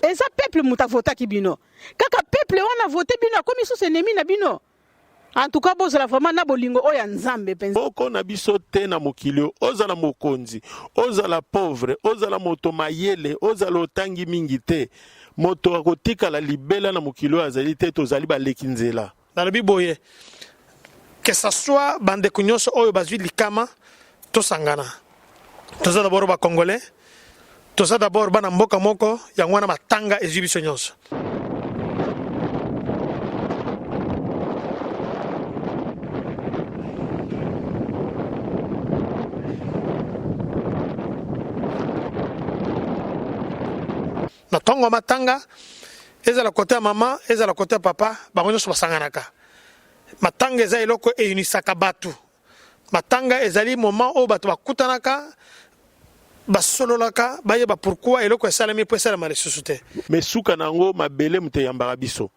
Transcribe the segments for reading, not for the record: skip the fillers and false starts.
Et ça peuple muta vota ki bino. Kaka peuple on a voté bino comme ils sont ennemis na bino. En tout cas, boza la vraiment na bolingo oya nzambe penza. Oko na biso te na mokilio, oza la mokonzi, oza la pauvre, oza la moto mayele, oza la otangi mingi te. Moto akotika la libela na mokilio azali te tozali ba lekinzela. Dans le biboye, que ça soit bande kunyoso oyo bazui likama, to sangana. Toza d'abord ba congolais, toza d'abord bana mboka moko, yangwana matanga ezibiso nyonso. Na tongo matanga eza la côté ya maman eza la côté ya papa bango nyonso basanganaka matanga eza eloko eunisaka bato matanga ezali moment oyo bato bakutanaka basololaka bayeba pourquoi eloko esalemi po esalema lisusu te mais suka nango mabele mute yambaka biso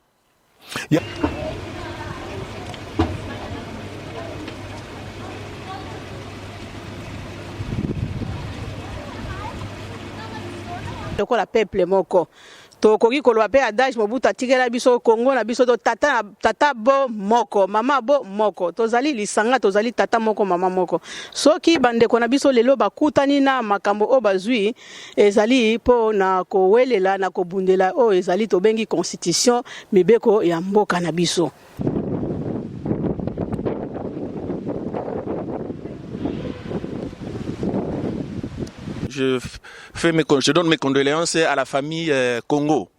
lokola peuple moko tokoki koloba pe adage Mobutu atikela biso Congo na biso to tata bo moko mama bo moko tozali lisanga tozali tata moko mama moko soki bandeko na biso lelo bakutani na makambo o bazui ezali po na kowelela na kobundela o ezali tobengi constitution mibeko ya mboka na biso. Je donne mes condoléances à la famille Congo.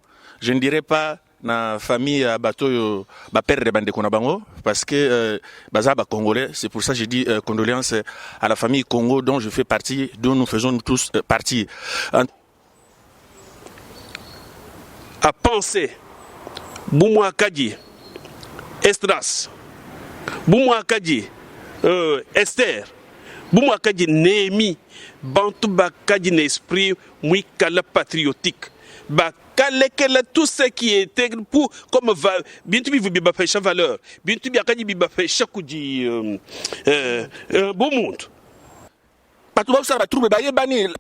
Je ne dirais pas la famille Bato père de Bande Konabango parce que Bazaba congolais. C'est pour ça que je dis condoléances à la famille Congo dont je fais partie, dont nous faisons tous partie. À penser, Boumou Akadji, Estras, Boumou Akadji, Esther, Boumou Akadji Néhémie. Bantu bakadi n'esprit muy kala patriotique bakale kala tout ce qui était pour comme bintu bi biba fait valeur bintu bi akadi biba fait chaque di bon monde pas tout ça va trouver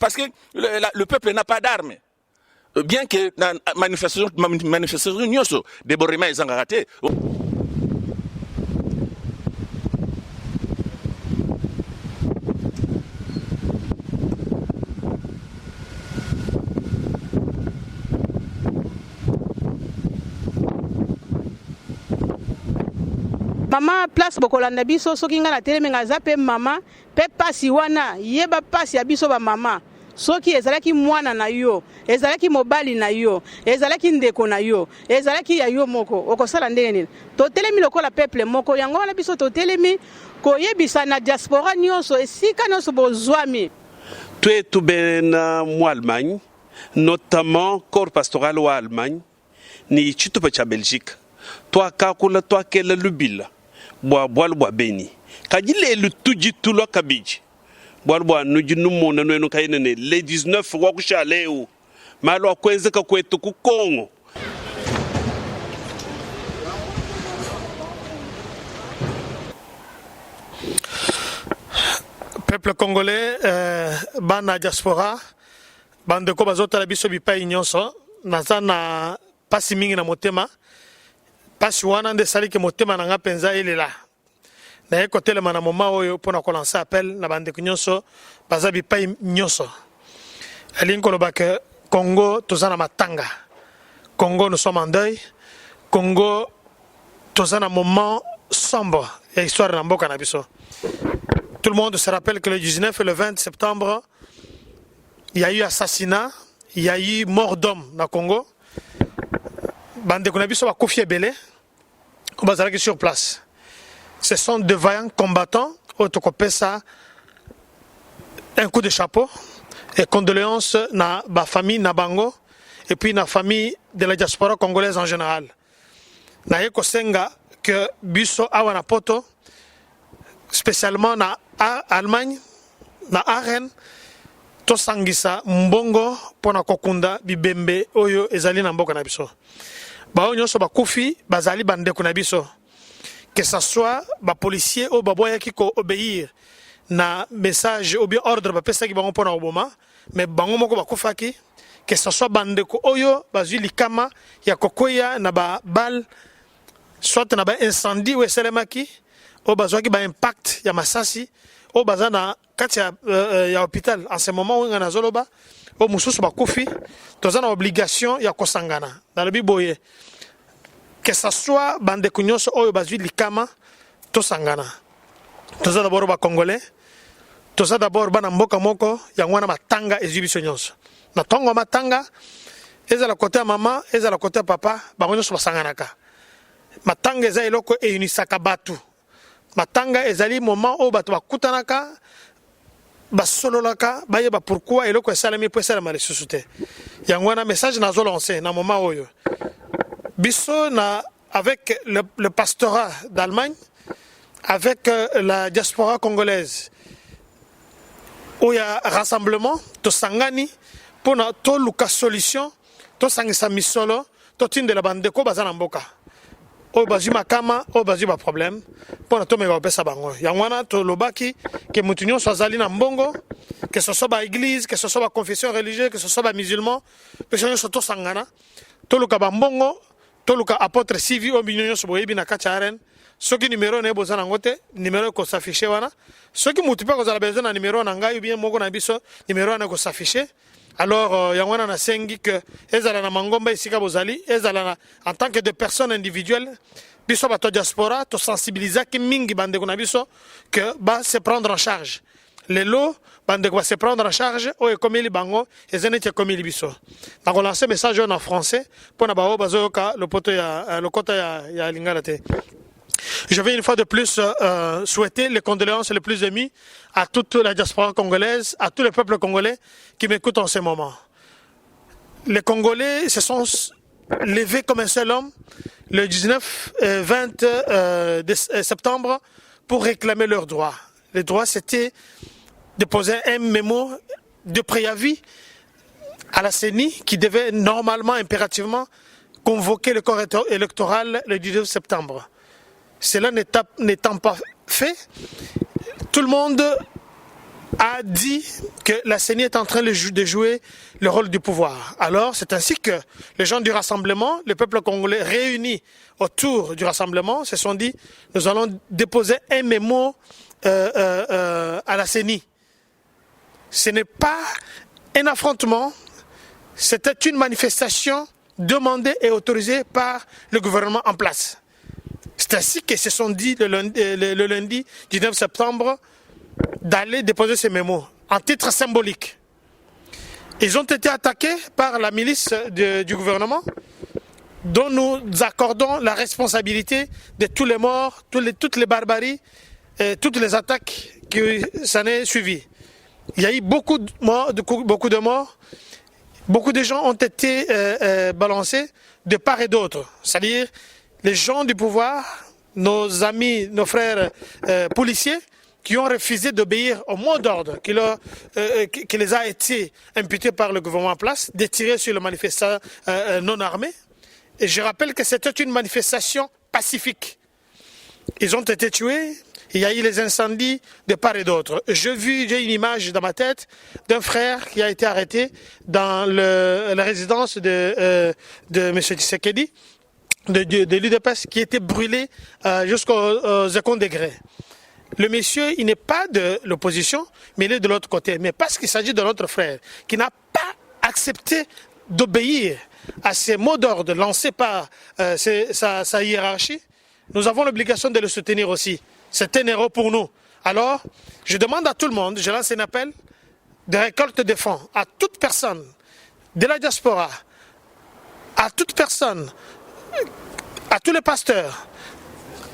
parce que le peuple n'a pas d'armes bien que la manifestation nyoso débordement ils ont raté. Mama place bokolanda biso soki nga na telemenga za pe mama pe pasi wana yeba pasi ya biso ba mama soki ezalaki mwana na yo ezalaki mobali na yo ezalaki ndeko na yo ezalaki ya yo moko okosala ndenge nini to telemi lokola peuple moko yango wana biso to telemi koyebisa na diaspora nyonso esika nyonso bozwami tu bena mu Allemagne notamment corps pastoral wa Allemagne ni chitupa cha Belgique toi kakula toi kela lubila boa beni kajile le tuji tulo kabiji boa nuji numo na no kayene le 19 wa kushaleo malo akwenzeka kwetu ku Kongo. Peuple congolais bana diaspora bande ko bazota la biso bipai nyonso nazana pasi mingi na motema pasi wana nde sali ke motema na nga penza elela na ye kotelema na moma oyo mpona kolansa appel na bandeko nyonso baza bipai nyonso alingi koloba ke Congo toza na matanga Congo nous sommes en deuil Congo toza na moment sombre ya histoire na mboka na biso. Tout le monde se rappelle que le 19 et le 20 septembre il y a eu assassinat, il y a eu mort d'homme na Congo. Bande Konabiso va confier Belé, on va aller sur place. Ce sont de vaillants combattants, Otokopesa, un coup de chapeau et condoléances na ba famille Nabango et puis na famille de la diaspora congolaise en général. Na yeko senga que biso awana poto, spécialement na Allemagne, na Aren, to sangisa mbongo pona kokunda bibembe oyo ezali na mboka na biso. Ba nyonso bakufi bazali bandeko na biso. Que ça soit ba policier ou ba boya ki ko obéir na message ou bien ordre ba pesa ki bango pona oboma mais bango moko bakufaki, que ce soit bandeko oyo bazwi likama ya kokoya na ba bal soit na ba incendie ou eselemaki o bazwaki ba impact ya masasi o bazana kati ya hôpital en ce moment où ngana zoloba o mususu bakufi tozana obligation ya kosangana dans le biboye que ce soit bandeko nyonso oyo bazwi likama tosangana toza d'abord ba congolais toza d'abord bana mboka moko yango wana matanga ezwi biso nyonso na tongo matanga ezala côté ya mama ezala côté ya papa bango nyonso basanganaka matanga eza eloko eyunisaka bato matanga ezali moment oyo bato bakutanaka basololaka bayeba pourquoi eloko esalemi po esalema lisusu te yango wana message nazolance na moment oyo biso avec le pastorat d'Allemagne, avec la diaspora congolaise où il y a rassemblement to sangani pour na to luka solution to sangisa misolo to tinde la bandeko bazana mboka o bazi makama o bazi ba problème pour na to mega pesa bango yangwana to lobaki que mutunyo swazali na mbongo que ce soit ba église que ce soit ba confession religieuse que ce soit ba musulman personne so to sangana to luka ba mbongo to luka apôtre civi o binyonyo so boyebi na kacharen soki numéro ne bozana ngote numéro ko s'afficher wana soki mutu pa ko zala besoin na numéro na ngai ou bien moko na biso numéro na ko s'afficher alors yangwana na sengi que ezala na mangomba isika bozali ezala na en tant que de personnes individuelles biso bato diaspora to sensibiliser ki mingi bande ko na biso que ba se prendre en charge les lots bande ko se prendre en charge o e komeli bango ezene te komeli biso na ko lancer message en français pour na ba bazoka le poto ya le kota ya lingala te. Je vais une fois de plus souhaiter les condoléances les plus émues à toute la diaspora congolaise, à tout le peuple congolais qui m'écoute en ce moment. Les Congolais se sont levés comme un seul homme le 19-20 septembre pour réclamer leurs droits. Les droits, c'était de poser un mémo de préavis à la CENI qui devait normalement, impérativement, convoquer le corps électoral le 19 septembre. Cela n'étant pas fait, tout le monde a dit que la CENI est en train de jouer le rôle du pouvoir. Alors, c'est ainsi que les gens du rassemblement, le peuple congolais réunis autour du rassemblement, se sont dit, nous allons déposer un mémo à la CENI. Ce n'est pas un affrontement, c'était une manifestation demandée et autorisée par le gouvernement en place. C'est ainsi qu'ils se sont dit le lundi 19 septembre d'aller déposer ces mémos en titre symbolique. Ils ont été attaqués par la milice du gouvernement dont nous accordons la responsabilité de tous les morts, toutes les barbaries, et toutes les attaques qui s'en est suivies. Il y a eu beaucoup de morts, beaucoup de gens ont été balancés de part et d'autre, c'est-à-dire les gens du pouvoir, nos amis, nos frères policiers, qui ont refusé d'obéir au mot d'ordre qui les a été imputés par le gouvernement en place, de tirer sur les manifestants non armés. Et je rappelle que c'était une manifestation pacifique. Ils ont été tués, il y a eu les incendies de part et d'autre. J'ai une image dans ma tête d'un frère qui a été arrêté dans la résidence de M. Tshisekedi, de l'UDPS, qui était brûlé jusqu'aux second degré. Le monsieur, il n'est pas de l'opposition, mais il est de l'autre côté. Mais parce qu'il s'agit de notre frère, qui n'a pas accepté d'obéir à ces mots d'ordre lancés par sa hiérarchie, nous avons l'obligation de le soutenir aussi. C'est un héros pour nous. Alors, je demande à tout le monde, je lance un appel de récolte de fonds à toute personne de la diaspora, à toute personne, à tous les pasteurs,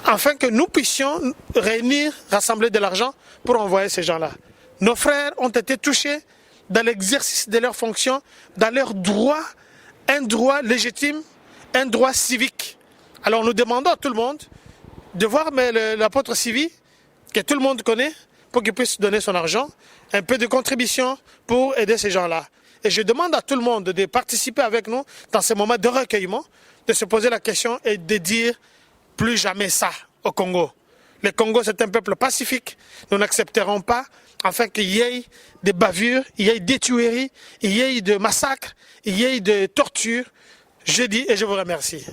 afin que nous puissions réunir, rassembler de l'argent pour envoyer ces gens-là. Nos frères ont été touchés dans l'exercice de leurs fonctions, dans leurs droits, un droit légitime, un droit civique. Alors nous demandons à tout le monde de voir l'apôtre Civi, que tout le monde connaît, pour qu'il puisse donner son argent, un peu de contribution pour aider ces gens-là. Et je demande à tout le monde de participer avec nous dans ces moments de recueillement, de se poser la question et de dire plus jamais ça au Congo. Le Congo, c'est un peuple pacifique. Nous n'accepterons pas afin qu'il y ait des bavures, il y ait des tueries, il y ait des massacres, il y ait des tortures. Je dis et je vous remercie.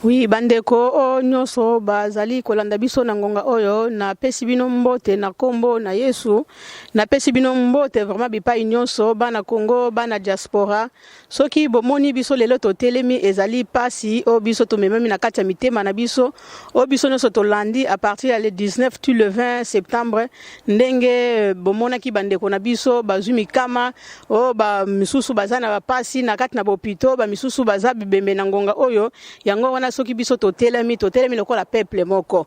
Oui, bandeko o nyonso bazali kolanda biso na ngonga oyo na pesi bino mbote na kombo na Yesu na pesi bino mbote vraiment bipai nyonso bana Congo bana diaspora soki bomoni biso lelo to telemi ezali pasi o biso to mememi na kati ya mitema na biso o biso nyonso to landi à partir le 19 tu le 20 septembre ndenge bomona ki bandeko na biso bazumi kama o ba misusu bazana ba pasi na kati na bopito ba misusu bazabi bembe na ngonga oyo yango wana soki biso totelemi lokola peuple moko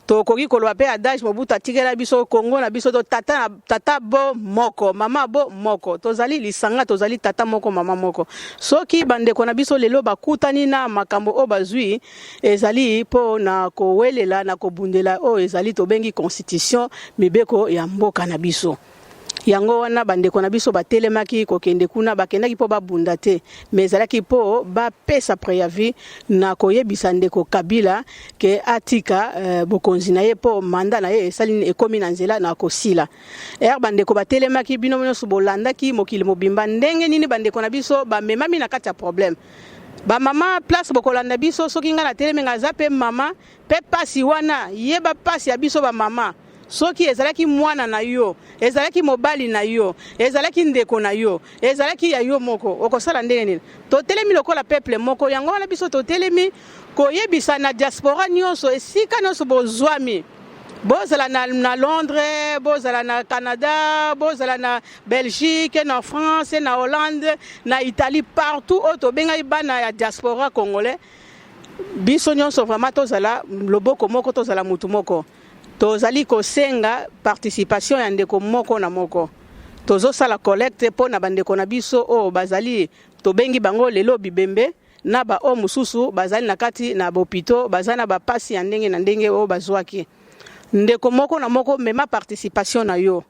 tokoki koloba pe adage Mobutu atikela biso Congo na biso to tata bo moko mama bo moko tozali lisanga tozali tata moko mama moko soki bandeko na biso lelo bakutani na makambo o bazwi ezali po na kowelela na kobundela o ezali tobengi constitution mibeko ya mboka na biso yango wana bandeko na biso batelemaki kokende kuna bakendaki po babunda te mais ezalaki po bapesa préavis na koyebisa ndeko Kabila ke atika bokonzi na ye po manda na ye esali ekomi na nzela na kosila bandeko batelemaki bino nyonso bolandaki mokili mobimba ndenge nini bandeko na biso bamemami na kati ya problème ba mama place bokolanda biso soki nga na telemi nga za pe mama pe pasi wana yeba pasi ya biso ba mama soki ezalaki mwana na yo ezalaki mobali na yo ezalaki ndeko na yo ezalaki ya yo moko okosala ndenge nini totelemi lokola peuple moko yango wana biso totelemi koyebisa na diaspora nyonso esika nyonso bozwami bozala na Londres bozala na Canada bozala na Belgique na France na Hollande na Italie partout oyo tobengai bana ya diaspora congolais biso nyonso vraiment tozala loboko moko tozala mutu moko tozali kosenga participation ya ndeko moko na moko tozosala collecte po na bandeko na biso o bazali tobengi bango lelo bibembe na ba o mususu bazali na kati na bopito bazana ba pasi ya ndenge na ndenge o bazwaki ndeko moko na moko mema participation na yo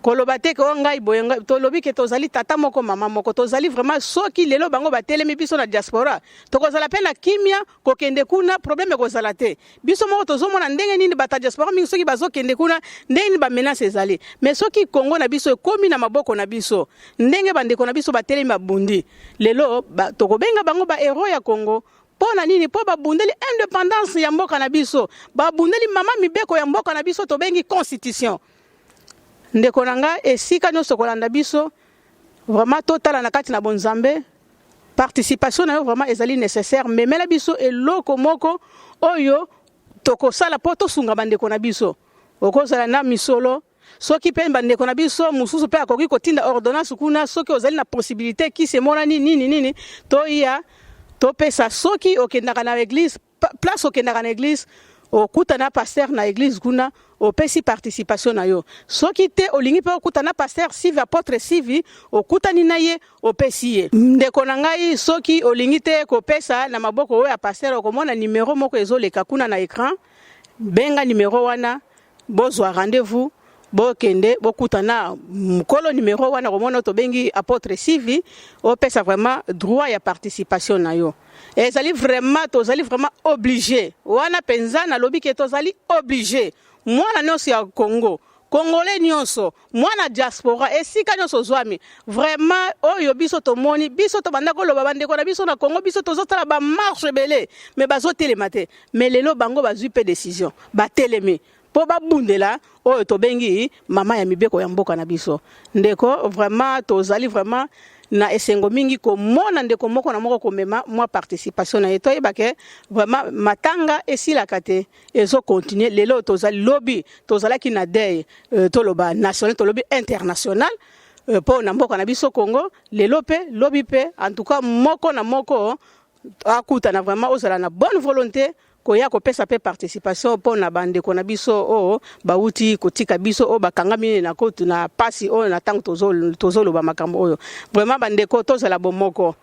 koloba te ko ngai boyenga tolobi ke tozali tata moko mama moko tozali vraiment soki lelo bango batelemi biso na diaspora tokozala pe na kimia kokende kuna problème kozala te biso moko tozomona ndenge nini bata diaspora mingi soki bazokende kuna ndenge nini ba menace ezali mais soki Congo na biso ekomi na maboko na biso ndenge bandeko na biso batelemi babundi lelo tokobenga bango ba héros ya Congo pona nini po babundeli indépendance ya mboka na biso babundeli mama mibeko ya mboka na biso tobengi constitution ndeko nanga esika nyonso kolanda biso vraiment totala na kati na bonzambe participation na yo vraiment ezali nécessaire memela biso eloko moko oyo tokosala po tosunga bandeko na biso okozala na misolo soki pe bandeko na biso mususu pe akoki kotinda ordonnance kuna soki ozali na possibilité kisi emonani nini toya topesa soki okendaka na église place okendaka na église okuta na pasteur na église kuna opesi participation na yo soki te olingi pe okuta na pasteur sivi apôtre sivi okutani na ye opesi ye ndeko na ngai soki olingi te kopesa na maboko oyo ya pasteur okomona numéro moko ezoleka kuna na écran benga numéro wana bozwa rendez-vous bokende bokutana mukolo numéro wana komona tobengi apôtre sivi opesa vraiment droit ya participation na yo ezali vraiment obligé wana penza na lobi ke tozali obligé mwana nyonso ya Congo Congolais nyonso mwana diaspora esika nyonso zwami vraiment oyo biso tomoni biso to banda koloba bandeko na biso na Congo biso tozotala ba marche belé mais bazotelema te mais lelo bango bazwi pe décision batelemi po babundela oyo tobengi mama ya mibeko ya mboka na biso ndeko vraiment tozali vraiment na esengo mingi komona ndeko moko na moko komema mwa participation na yeto yebake vraiment matanga esilaka te ezo continuer lelo tozali lobby tozalaki na deuil toloba national tolobi international po na mboka na biso Congo lelo pe lobby pe en tout cas moko na moko akuta na vraiment ozala na bonne volonté koya kopesa pe participation po na bandeko na biso o bauti kotika biso o bakangami na kotu na pasi o na tango tozoloba makambo oyo vraiment bandeko tozala bomoko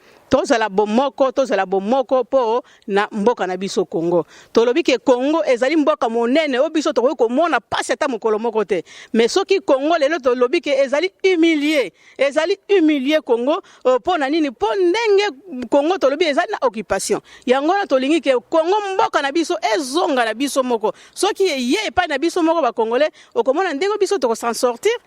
po na mboka na biso Congo tolobi ke Congo ezali mboka monene o biso tokoki komona pasi ata mokolo moko te mais soki Congo lelo tolobi ke ezali humilié Congo po na nini po ndenge Congo tolobi ezali na occupation yango na tolingi ke Congo mboka na na biso ezonga na biso moko soki ye pa na biso moko ba congolais okomona ndenge biso to s'en sortir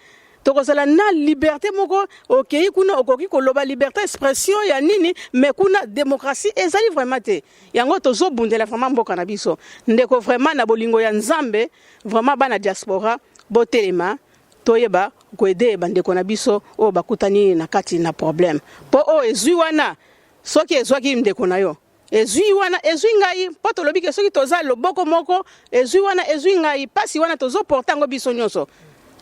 tokozala na liberté moko okei kuna okoki koloba liberté expression ya nini mais kuna démocratie ezali vraiment te yango tozobundela vraiment mboka na biso ndeko vraiment na bolingo ya nzambe vraiment bana diaspora botelema toyeba koede bandeko na biso o bakutani na kati na problème po o ezwi wana soki ezwaki ndeko na yo ezwi wana ezwi ngai po tolobi ke soki toza loboko moko ezwi wana ezwi ngai pasi wana tozoporta ngo biso nyonso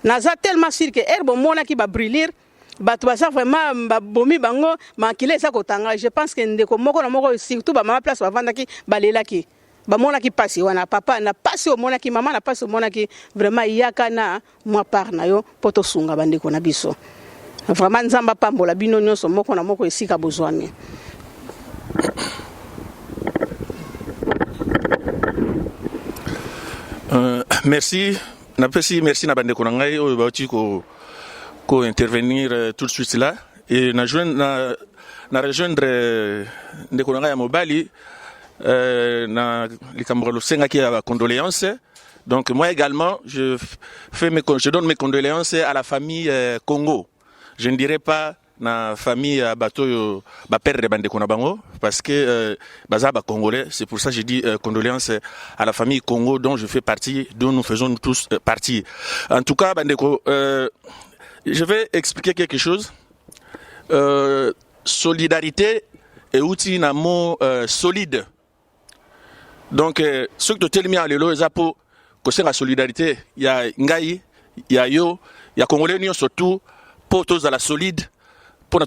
naza tellement sûr que herbe mona ki ba briller bato baza vraiment babomi bango makile eza kotanga je pense que ndeko moko na moko surtout ba mama place bavandaki balelaki bamonaki pasi wana papa na pasi omonaki mama na pasi omonaki vraiment yaka na mwa part na yo po tosunga bandeko na biso vraiment nzamba pambola bino nyonso moko na moko esika bozwami. Merci. Merci na bande konangai o bauti ko intervenir tout de suite là et na rejoindre de konangai ya mobali na likambo senga ki ya condoléances. Donc moi également je donne mes condoléances à la famille Congo. Je ne dirais pas na famille bato ba perdre bande konabango parce que baza ba congolais, c'est pour ça que je dis condoléances à la famille Congo dont je fais partie, dont nous faisons tous partie. En tout cas bandeko je vais expliquer quelque chose. Solidarité et outil na mot solide. Donc ce que tu tell me lelo ezapo ko senga solidarité ya ngai ya yo ya congolais ni surtout pour tous à la solide pour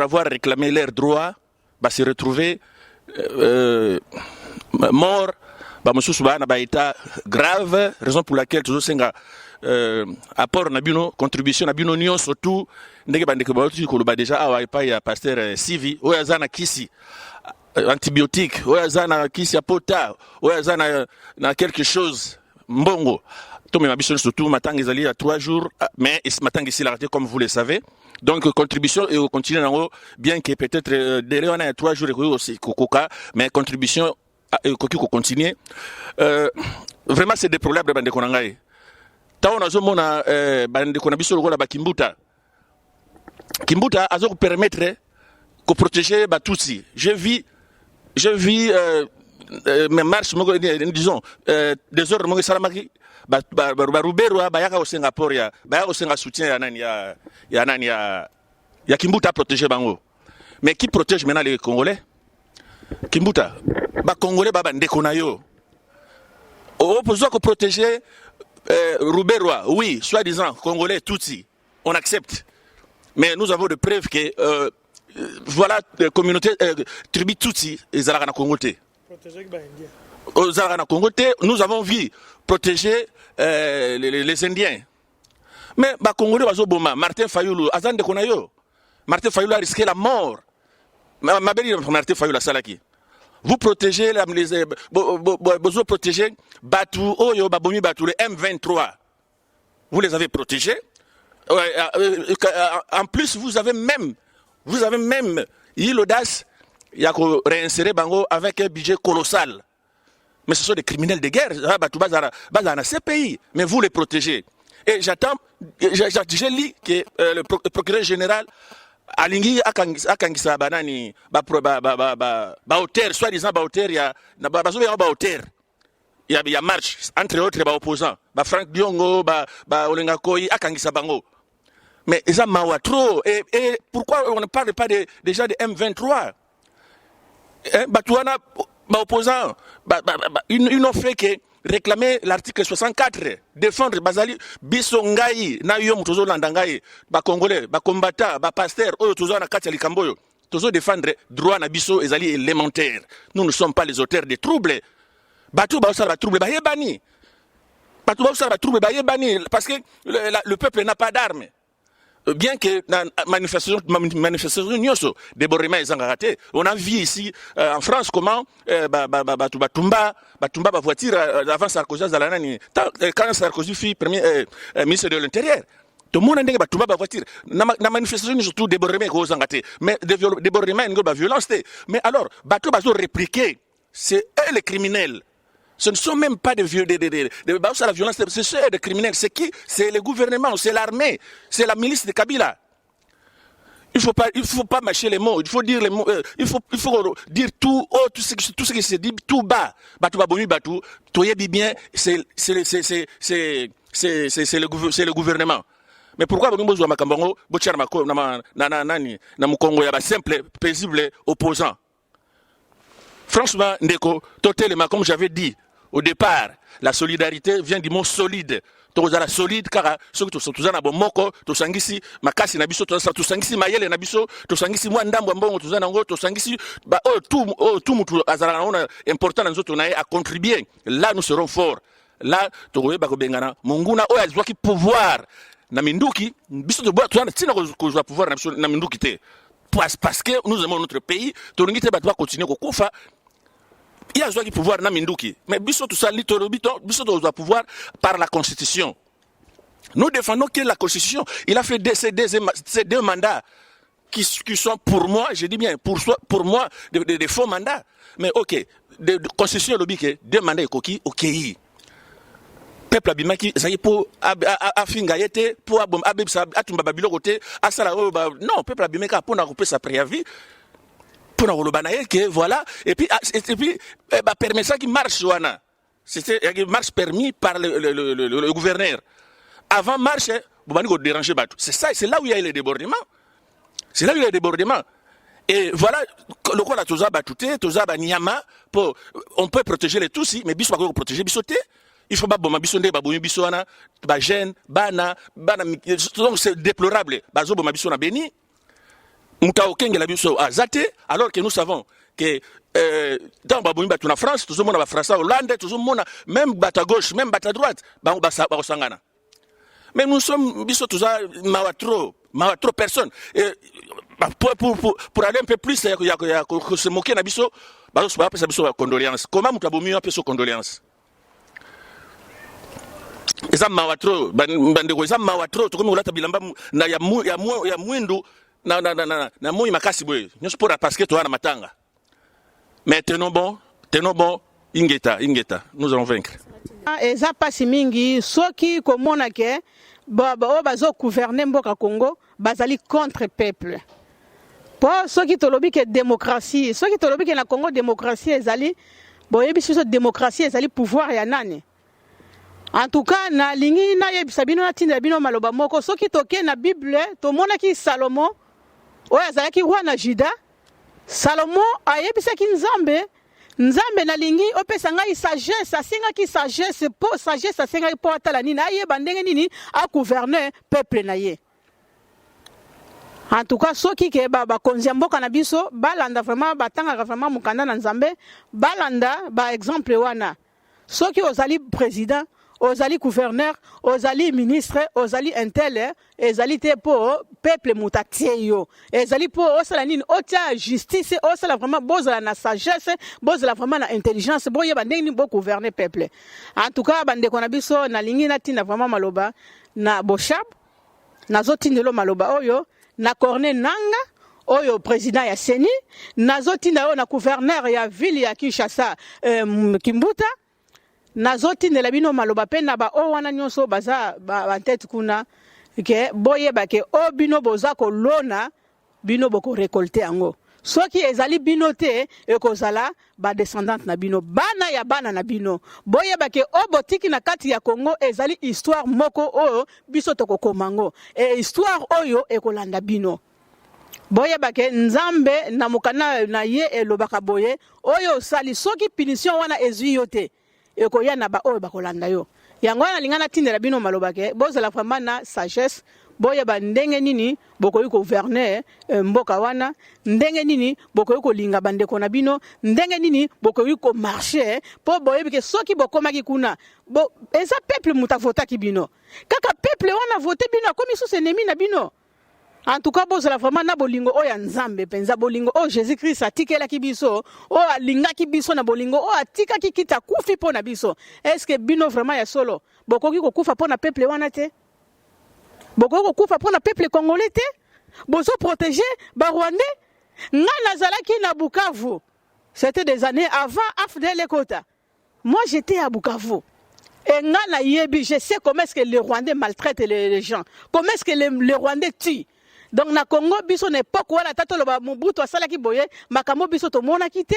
avoir réclamé leurs droits, se retrouver morts, état grave, raison pour laquelle tous apport nabino contribution nabino nion surtout ndenge bandeko ba déjà awa pa ya pasteur Sivi oyazana kisi antibiotique oyazana kisi ya pota oyazana na quelque chose mbongo. Surtout matang ezali à 3 jours, mais matang ici la comme vous le savez. Donc contribution et continue bien que peut-être derrière on a 3 jours aussi kokoka, mais contribution koki ko continuer. Vraiment c'est des problèmes de bande konangai. Ta on azomona bande konabiso lokola ba Kimbuta. Kimbuta azo permettre ko protéger Batutsi. Je vis mes marches disons des ordres mo salamaki Baruberwa bayaka au Singapour ya bayaka au Singapour soutien ya Kimbuta protéger bango. Mais qui protège maintenant les Congolais? Kimbuta ba Congolais ba ndeko na yo. Opposé ko protéger Ruberwa, oui, soi-disant Congolais Tutsi, on accepte. Mais nous avons de preuves que voilà communauté tribu Tutsi et Zalaka na Congolais. Protéger ba Indien. Nous avons vu protéger les Indiens. Mais les Congolais, Martin Fayoulou, Azande Konayo. Martin Fayoulou a risqué la mort. Martin Fayoulou a salaki. Vous protégez vous protégez Batou, Oyo, Baboumi Batou, les M23. Vous les avez protégés. En plus, vous avez même eu l'audace de réinsérer Bango avec un budget colossal. Mais ce sont des criminels de guerre. Dans ces pays. Mais vous les protégez. Et j'ai lu que le procureur général Alingi akangisa banani ba hauteur soi-disant ba hauteur ya na ba hauteur ya marche entre autres ba opposants ba Frank Diongo ba Olenga Koi akangisa bango. Mais ils ont trop. Et pourquoi on ne parle pas déjà de M23? Batouana opposants, ils n'ont fait que réclamer l'article 64, défendre Bazali, Bisongaï, Nayom, Tozo Landangaï, Congolais, combattant, pasteur, Tozo Nakati Kamboyo, Tozo défendre droit na Biso et Ali élémentaire. Nous ne sommes pas les auteurs des troubles. Batou Baoussa va troubler, Bayebani. Batou Baoussa va troubler, Bayebani, parce que le peuple n'a pas d'armes. Bien que la manifestation débordement est raté, on a vu ici en France comment Batumba voiture avant Sarkozy quand Sarkozy fut premier ministre de l'Intérieur. Tout le monde a dit que voiture. La manifestation surtout débordement est raté, mais débordement est une violence. Mais alors Batou Bazo répliqué c'est eux les criminels. Ce ne sont même pas des vieux, la violence, c'est eux les criminels. C'est qui? C'est le gouvernement, c'est l'armée, c'est la milice de Kabila. Il faut pas mâcher les mots. Il faut dire les mots. Il faut dire tout ce qui se dit tout bas. Batou baboni batou. Toyebi bien. C'est le gouvernement. Mais pourquoi boni bozwa makambango bochar mako na mukongo ya ba simple paisible opposant. Franchement ndeko totelema comme j'avais dit au départ, la solidarité vient du mot solide. Tozala solide car ceux qui sont tozana bomoko tosangisi makasi na biso tosangisi mayele na biso tosangisi mwa ndambo mbongo tozana ngo tosangisi ba tout mutu azala na important na nzoto na a contribuer. Là nous serons forts. Là tokoye ba ko bengana munguna oya zwa ki pouvoir na minduki biso to tozana tina ko zwa pouvoir na minduki te parce que nous aimons notre pays tolingi te ba doit continuer ko kufa. Il y a un pouvoir na minduki, mais biso tout ça biso doit pouvoir par la constitution. Nous défendons que la constitution, il a fait ces deux mandats qui sont pour moi, je dis bien pour moi des faux mandats. Mais ok, de constitution lobby que deux mandats koki OK. Peuple abimaki ça y pour afingayete pour abebsa atumba babilo côté asala non peuple abimeka pour na couper sa préavis. Que voilà et puis permet ça qui marche c'était une marche permis par le gouverneur avant marche vous déranger c'est là où il y a les débordements et voilà le quoi la toza batouté toza banyama pour on peut protéger les Tutsis mais biso pas protéger bisoté il faut pas bomba bisonde ba bomi bisona ba jeune bana donc c'est déplorable bazo bomba bisona béni alors que nous savons que dans la France, tout le monde a français Hollande, tout le monde même à gauche, même à droite, mais nous sommes trop personnes. Pour aller un peu plus, il y a se moquer na biso, condoléances. Comment nous avons appelé ça condoléances? Eza mawatro, bandeko eza mawatro, to komi olata bilamba na ya mwindu. Na moi makasi boy nous sport parce que toi na matanga mais tenons bon ingeta nous allons vaincre eza pasi mingi soki komona ke bazo gouverner mboka Congo bazali contre peuple po soki tolobi ke démocratie soki tolobi ke na Congo démocratie ezali boyebi biso démocratie ezali pouvoir ya nani. En tout cas na lingi na yebisa bino na tinda bino maloba moko soki toke na Bible tomona ki Salomon oyo azalaki roi na Juda Salomo ayebisaki Nzambe nalingi opesa ngai sagesse asengaki sagesse po sagesse asengaki po atala nini ayeba ndenge nini a gouverner peuple na ye. En tout cas soki ke bakonzi ya mboka na biso balanda vraiment batangaka vraiment mukanda na Nzambe balanda ba exemple wana soki ozali président ozali gouverneur, ozali ministre, ozali intel, ezali te po peuple mutatie yo. Ezali po osala nini otia justice, osala vraiment bozala na sagesse, bozala vraiment na intelligence, boye bandeni bo gouverner peuple. En tout cas bande kona biso na lingi na tina vraiment maloba na Boshab, na zotindelo maloba oyo, na Corne Nanga oyo président ya Seni, na zotinda yo na gouverneur ya ville ya Kinshasa Kimbuta. Nazoti nelabino maloba pena ba o wana nyonso baza ba tête kuna ke boye ba ke o bino boza ko lona bino boko récolter ango soki ezali bino te ekozala ba descendante na bino bana ya bana na bino boye ba ke o botiki na kati ya Congo ezali histoire moko oyo biso toko komango e histoire oyo ekolanda bino boye ba ke Nzambe na mukana na ye elobaka boye oyo sali soki punition wana ezwi yote ekoya na ba oyo bakolanda yo yango na lingana tindela bino maloba ke bozala vraiment na sagesse boye ba ndenge nini bokoyi ko gouverner mboka wana ndenge nini bokoyi ko linga bandeko na bino ndenge nini bokoyi ko marcher po boye ke soki bokomaki kuna bo eza peuple mutavota ki bino kaka peuple wana voter bino comme sous ennemi na bino. En tout cas bozala vraiment na bolingo oya Nzambe penza bolingo o Jésus Christ atikela ki biso o alinga ki biso na bolingo o atika ki kita kufi po na biso. Est-ce que bino vraiment ya solo bokoki ko kufa po na peuple wana te bokoki ko kufa po na peuple congolais te bozo protéger ba Rwandais nga nazalaki na Bukavu C'était des années avant Afdel Kota. Moi, j'étais à Bukavu. Et je sais comment est-ce que les Rwandais maltraitent les gens. Comment est-ce que les Rwandais tuent. Donc, na Congo, biso n'époque où la tata loba Mobutu asala ki boye, makamo biso to mona kite.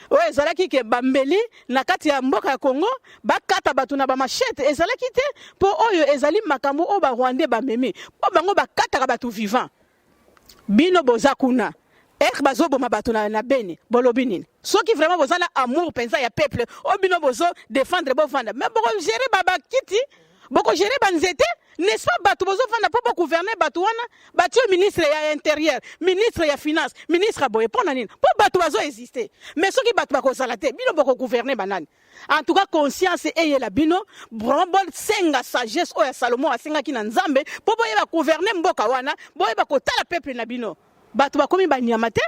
Ouais, ezalaki ke bambeli na kati ya mboka ya Congo, bakata batu na ba machette, ezalaki te po oyo ezali makambo o ba Rwandais bamemi. Po bango bakata ka batu vivant. Bino bozakuna. Bazo boma batu na beni, bolobi nini. Soki vraiment bozala amour pensa ya peuple, o bino bozo défendre bo vanda. Mais boko gérer baba kiti, boko gérer banzete. N'est-ce pas bateau bozo fana pour gouverner bateau wana bateau ministre ya intérieur ministre ya finance ministre boye pona nini pour bateau bazo exister mais ceux qui bateau ba kozala te bino boko gouverner banani en tout cas conscience et la bino bon senga sagesse o ya Salomon asenga ki na Nzambe pour boye ba gouverner mboka wana boye ba kotala peuple na bino bateau ba komi ba nyama te.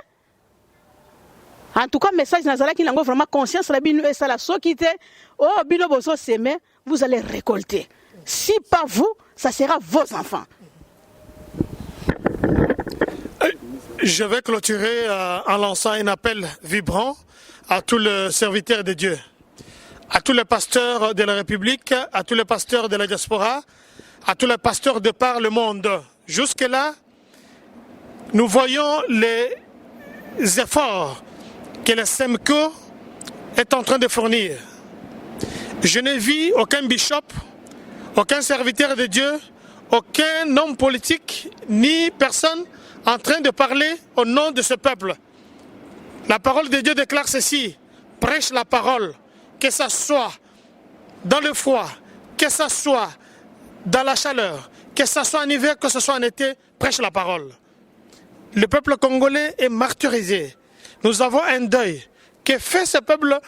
En tout cas message nazala ki nango vraiment conscience la bino et ça la sokite oh bino bozo semer vous allez récolter. Si pas vous, ça sera vos enfants. Je vais clôturer en lançant un appel vibrant à tous les serviteurs de Dieu, à tous les pasteurs de la République, à tous les pasteurs de la diaspora, à tous les pasteurs de par le monde. Jusque-là, nous voyons les efforts que le SEMCO est en train de fournir. Je n'ai vu aucun bishop, aucun serviteur de Dieu, aucun homme politique, ni personne en train de parler au nom de ce peuple. La parole de Dieu déclare ceci, prêche la parole, que ça soit dans le froid, que ça soit dans la chaleur, que ça soit en hiver, que ce soit en été, prêche la parole. Le peuple congolais est martyrisé. Nous avons un deuil. Que fait ce peuple,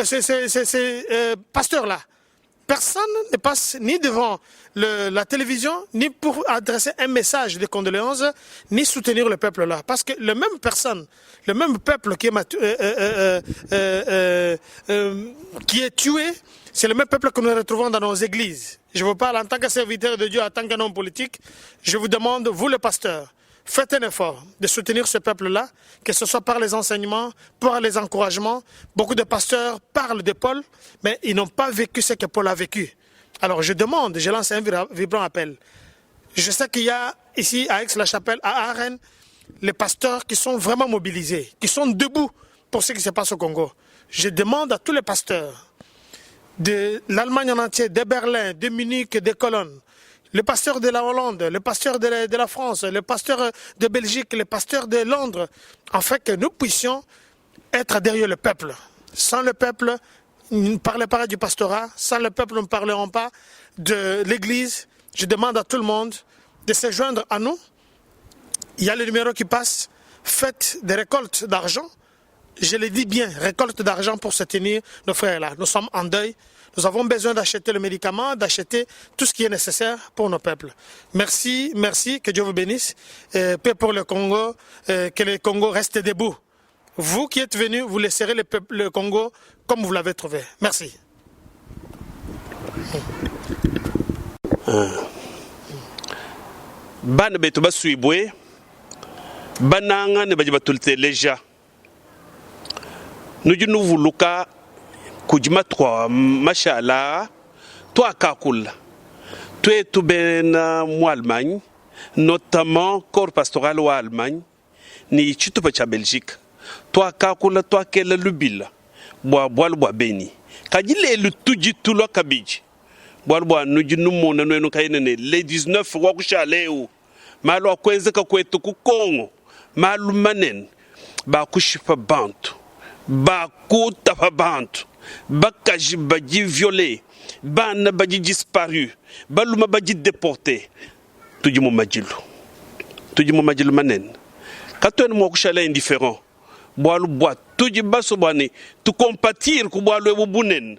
ces pasteurs-là? Personne ne passe ni devant la télévision, ni pour adresser un message de condoléances, ni soutenir le peuple là. Parce que le même personne, le même peuple qui est tué, c'est le même peuple que nous retrouvons dans nos églises. Je vous parle en tant que serviteur de Dieu, en tant qu'homme politique. Je vous demande, vous le pasteur, faites un effort de soutenir ce peuple-là, que ce soit par les enseignements, par les encouragements. Beaucoup de pasteurs parlent de Paul, mais ils n'ont pas vécu ce que Paul a vécu. Alors je demande, je lance un vibrant appel. Je sais qu'il y a ici à Aix-la-Chapelle, à Arène, les pasteurs qui sont vraiment mobilisés, qui sont debout pour ce qui se passe au Congo. Je demande à tous les pasteurs de l'Allemagne en entier, de Berlin, de Munich, de Cologne, les pasteurs de la Hollande, les pasteurs de la France, les pasteurs de Belgique, les pasteurs de Londres, afin que nous puissions être derrière le peuple. Sans le peuple, nous ne parlons pas du pastorat. Sans le peuple, nous ne parlerons pas de l'Église. Je demande à tout le monde de se joindre à nous. Il y a le numéro qui passe. Faites des récoltes d'argent. Je le dis bien, récolte d'argent pour soutenir nos frères là. Nous sommes en deuil. Nous avons besoin d'acheter le médicament, d'acheter tout ce qui est nécessaire pour nos peuples. Merci, merci, que Dieu vous bénisse. Paix pour le Congo, que le Congo reste debout. Vous qui êtes venus, vous laisserez le Congo comme vous l'avez trouvé. Merci. Bana betu basuibwe, bananga ne baji batulte leja. Nous vuluka kujima twa mashallah toi kakula tu es tout ben en Allemagne notamment corps pastoral en Allemagne ni chitu pa Belgique toi kakula toi kele lubila boa boa beni kajile lu tuji tulo kabiji boa nuji numona no kainene le 19 wa kushaleo malo kwenzeka kwetu ku Kongo malumanen ba kushifa bantu ba kutafa bantu bakaji baji violé bana baji disparu baluma baji déporté tujimu majilu manen katwen mo kushala indifférent boalu boa tuji baso bani tu compatir ku boalu bubunen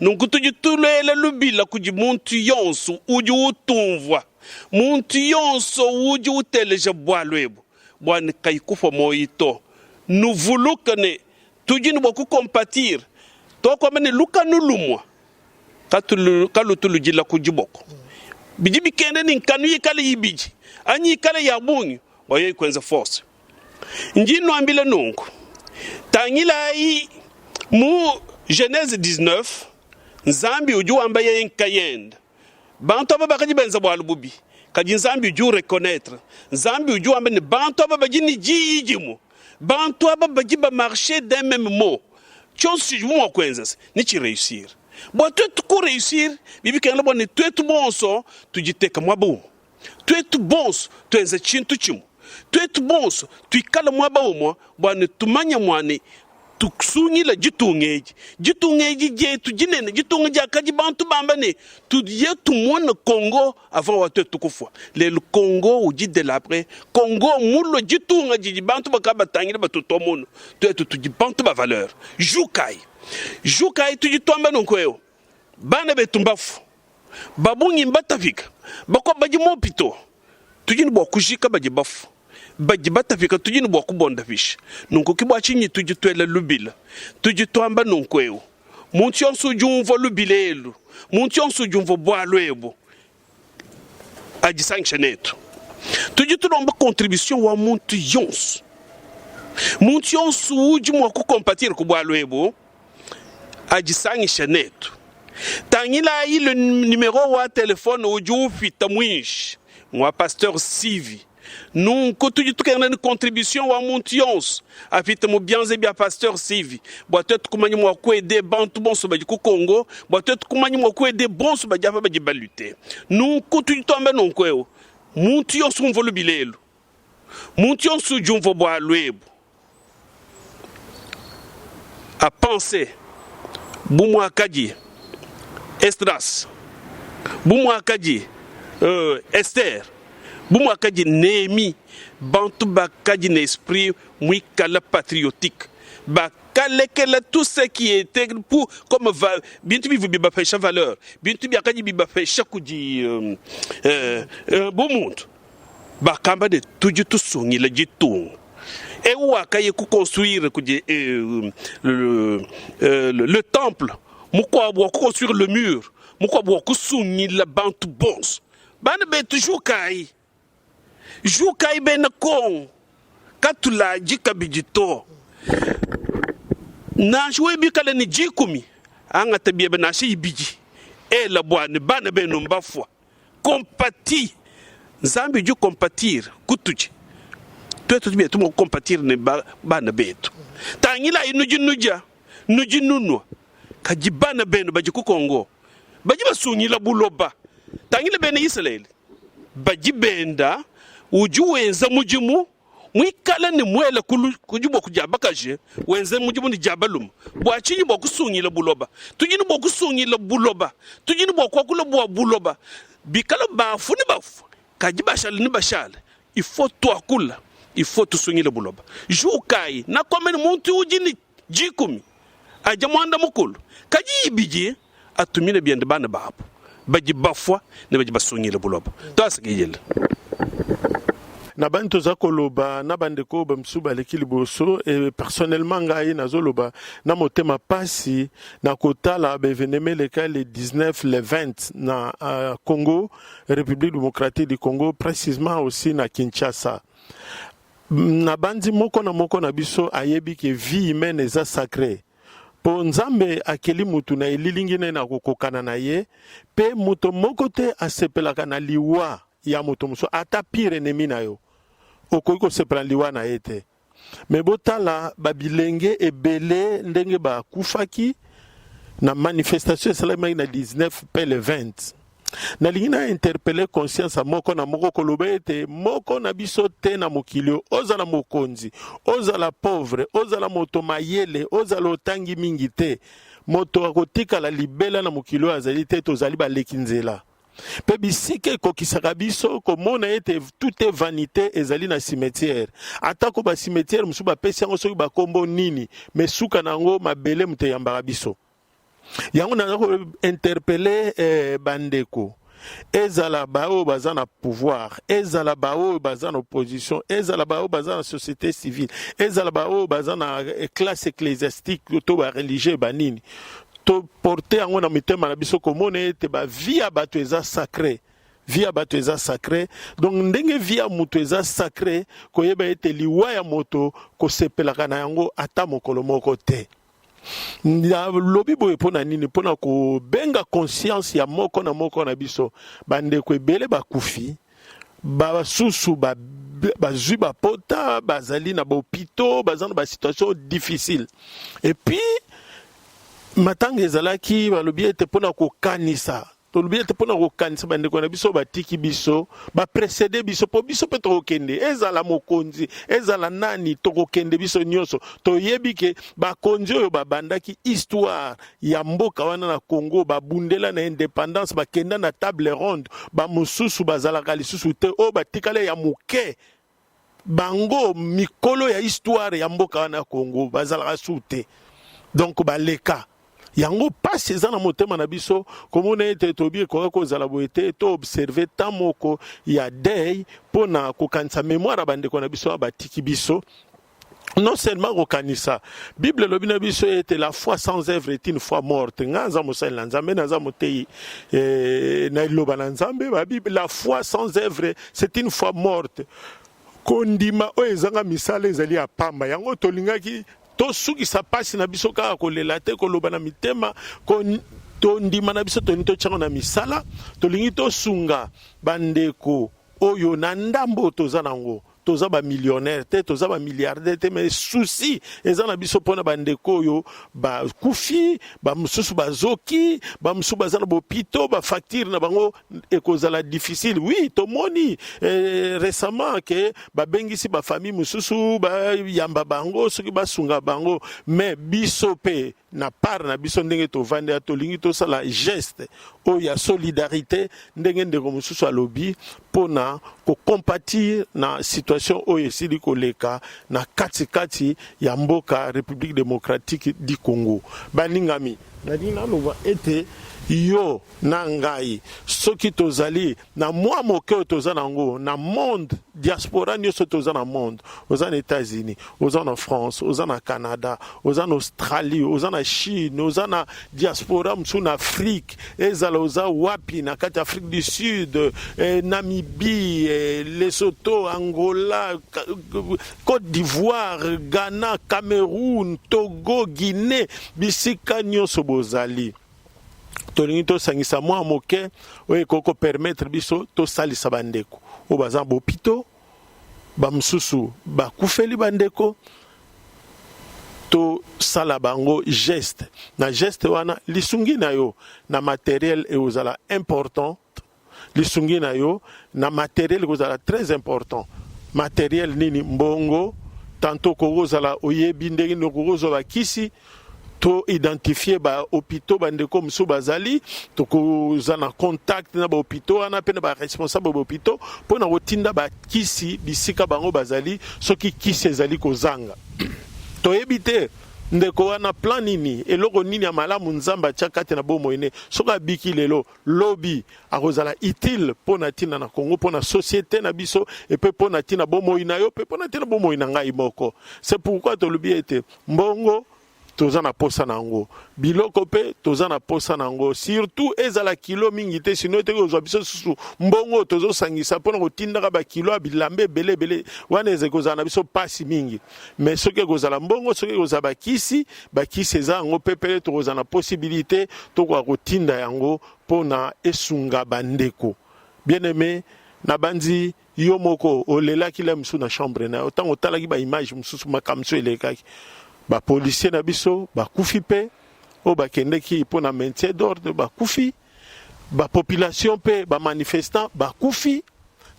nunku tuji tulele lubila kuji muntu yonsu uji utumvwa muntu yonso uji uteleje boalu ebu bwani kaikufa moito nuvulukane tuji ni boku compatir to ko mene luka nulumwa kalu jila kujiboko bijibi kende ni kanu yikale yibiji anyi kale yabunyu oye kwenza force njino ambile nungu tangila yi mu Genèse 19 nzambi uju amba ye nkayenda bantu aba bakaji benza bwa lububi kaji nzambi uju reconnaître nzambi uju amba ni bantu aba baji ni jijimu bantu aba baji ba marcher d'un même mot chose si mo kwenza ni ci réussir bo tout ko réussir bibi kan la bonne tout bonso tu jiteka mwa bo tout bonso tu enza chintu chimu tout bonso tu ikala mwa ba mo bwana tumanya mwane tuksungi la jitungeji je tu jinene jitungeji akaji bantu bambane tu yetu mwana Congo avant watu tukufwa le Congo uji de l'après Congo mulo jitunga ji bantu bakaba tangile batutomono tu bantu ba valeur jukai tu jitomba nonkweo bana betumbafu babungi mbatafika bako baji mopito tu jini bo kujika baji bafu baji batafika tujini bwa kubonda fish nunko kibwa chinyi tujitwela lubila tujitwamba nunkweo muntu yonsu jumvo lubilelu muntu yonsu jumvo bwa lwebo aji sanctioneto tujitulomba contribution wa muntu yonsu ujumwa ku compatir ku bwa lwebo aji sanctioneto tangila le numéro wa téléphone uju fita mwish mwa pasteur Sivi nous continuons tout une contribution à Montions à vite mon bien et bien pasteur Sivi boit être comment moi quoi aider bantu bon soba du Congo boit être comment moi quoi aider bon soba diaba di baluter nous continuons tomber non quoi Montions on vole bilelo Montions sou jumvo boa luebo à penser boumwa kadi Estras boumwa kadi Esther Boumwa kaji Némi, bantu bakaji n'esprit mouikala patriotique. Bakale kela tout ce qui était pour comme bientôt vous biba fait valeur. Bientôt bien kaji biba fait chaque di bon monde. Bakamba de tout songi la jitung. Et où a kaye ku construire le temple. Mukwa bo construire le mur. Mukwa bo ku songi la bantu bons. Bana be toujours kai. Jukai ben kon katula jika bijito na shwe bi kala ni jikumi anga tabiye bana shi biji e la bwana bana ben mbafwa compati zambi ju compatir kutuji to biye tumo compatir ne bana betu tangila inuji nunwa kajibana ben baji ku Kongo baji basunyi la buloba tangila ben Israel baji benda uju wenza mujimu mwikala ni mwela kujubo kujabakaje wenza mujimu ni jabalum bwachinyi bo kusunyila buloba tujini bo kusunyila buloba tujini bo kwakula bo buloba bikala bafu ni bafu kajibashal ni bashal il faut twakula il faut tusunyila buloba jukai na komeni muntu ujini jikumi ajamwanda mukulu kaji biji atumine biende bana babu baji bafwa ne baji basunyila buloba to asigiyela na bantu za koloba na bandeko bamsuba lekili boso et personnellement ngai nazoloba na motema pasi na kotala beveneme leka le 19 le 20 na Congo République démocratique du Congo précisément aussi na Kinshasa na bandi moko na biso ayebi ke vie humaine eza sacrée po nzambe akeli mutu na elilingine na kokokana na ye pe mutu moko te asepelaka na liwa ya mutu muso ata pire ennemi na yo okoki kosepela liwa na ye te me botala babilenge ebele ndenge bakufaki na manifestation esalamaki na 19 pe le 20 nalingi na interpele conscience moko na moko koloba ete moko na biso te na mokili ozala mokonzi ozala pauvre ozala moto mayele ozala otangi mingi te moto akotikala libela na mokili azali te tozali baleki nzela pe bisika ekokisaka biso komona ete tout est vanité ezali na cimetière atako ba cimetière musu bapesi yango soki bakombo nini me suka nango mabele mutu eyambaka biso yango naza ko interpeller bandeko ezala bao baza na pouvoir ezala bao baza na opposition ezala bao baza na société civile ezala bao baza na classe ecclésiastique to ba religieux banini to porter yango na mitema na biso komona ete ba vie ya bato eza sacré vie ya bato eza sacré. Donc ndenge vie ya moto eza sacré koyeba ete liwa ya moto kosepelaka na yango ata mokolo moko te. Lobi boye pona nini pona ko benga conscience ya moko na biso bandeko ebele bakufi basusu bazwi bapota bazali na bopito baza na basituation difficile. Et puis matanga ezalaki balobi ete pona kokanisa tolobi ete pona kokanisa bandeko na biso batiki biso baprecede biso po biso mpe tokokende ezala mokonzi ezala nani tokokende biso nyonso toyebi ke bakonzi oyo babandaki histoire ya mboka wana na Congo babundela na indépendance bakenda na table ronde bamosusu bazalaka lisusu te oyo batikala ya moke bango mikolo ya histoire ya mboka wana Congo bazalaka su te. Donc baleka yango pasi eza na motema na biso komona ete tobi ekoka kozala boye te to observe tant moko ya deuil mpona kokanisa mémoire bandeko na biso batiki biso. Non seulement kokanisa Bible lobi na biso ete la foi sans œuvre est une foi morte. Nga nza mosali na nzambe naza motei na iloba na nzambe ba Bible la foi sans œuvre c'est une foi morte. Kondima oyo ezanga misala ezali ya pamba yango tolingaki tosukisa pasi na biso kaka kolela te koloba na mitema tondima na biso tolingi tochango na misala tolingi tosunga bandeko oyo na ndambo toza nango toza ba millionnaire te toza ba milliardaire te mais souci eza na biso pona bandeko oyo ba kufi ba mususu bazoki ba mususu bazana bopito ba facture na bango ekozala difficile. Oui tomoni récemment que ba bengisi ba famille mususu ba yamba bango soki basunga bango mais biso pe na part na biso ndenge tovande tolingi tosala geste oyo ya solidarité ndenge ndeko mususu alobi pona ko compatir na situation oyo esili koleka na katikati ya mboka République démocratique du Congo. Baningami nadi naloba ete yo na ngai soki tozali na mwa moke toza nango na monde diaspora nyonso toza na monde oza na États-Unis oza na France oza na Canada oza na Australie oza na Chine oza na diaspora msu na Afrique ezala oza wapi na kati Afrique du Sud Namibie Lesotho Angola Côte d'Ivoire Ghana Cameroun Togo Guinée bisika nyonso bozali tolingi tosangisa mwa moke oyo ekoko permettre biso tosalisa bandeko oyo baza bopito bamususu bakufeli bandeko tosala bango geste na geste wana lisungi na yo na matériel ekozala important lisungi na yo na matériel ekozala très important. Matériel nini mbongo tanto kokozala oyebi ndenge nokozwa bakisi to identifier ba hôpitaux bandeko msu bazali to koza na contact na ba hôpitaux wana pe na ba responsable ba hôpitaux pona kotinda ba kisi bisika bango bazali soki kisi ezali kozanga to ebite ndeko wana plan nini eloko nini ya malamu nzamba chakate na bomo ene soka biki lelo lobby akozala utile pona tina na Congo pona société na biso et pe pona tina bomo ina yo pe pona tina bomo ina ngai moko. C'est pourquoi to lobi ete mbongo toza na posa nango biloko pe toza na posa nango surtout ezala kilo mingi te sino te kozwa biso susu mbongo tozo sangisa pona kotindaka ba kilo bilambe belebele wana ezekozala na biso pasi mingi mais soki kozala mbongo soki kozala bakisi eza yango pepele tokozala na possibilité tokoka kotinda yango pona esunga bandeko. Bien aimé na banzi yo moko olelaki la msu na chambre na otango talaki ba image msusu makamso elekaki ba policier na biso ba kufi pe o ba kendeki po na maintien d'ordre ba kufi ba population pe ba manifestant ba kufi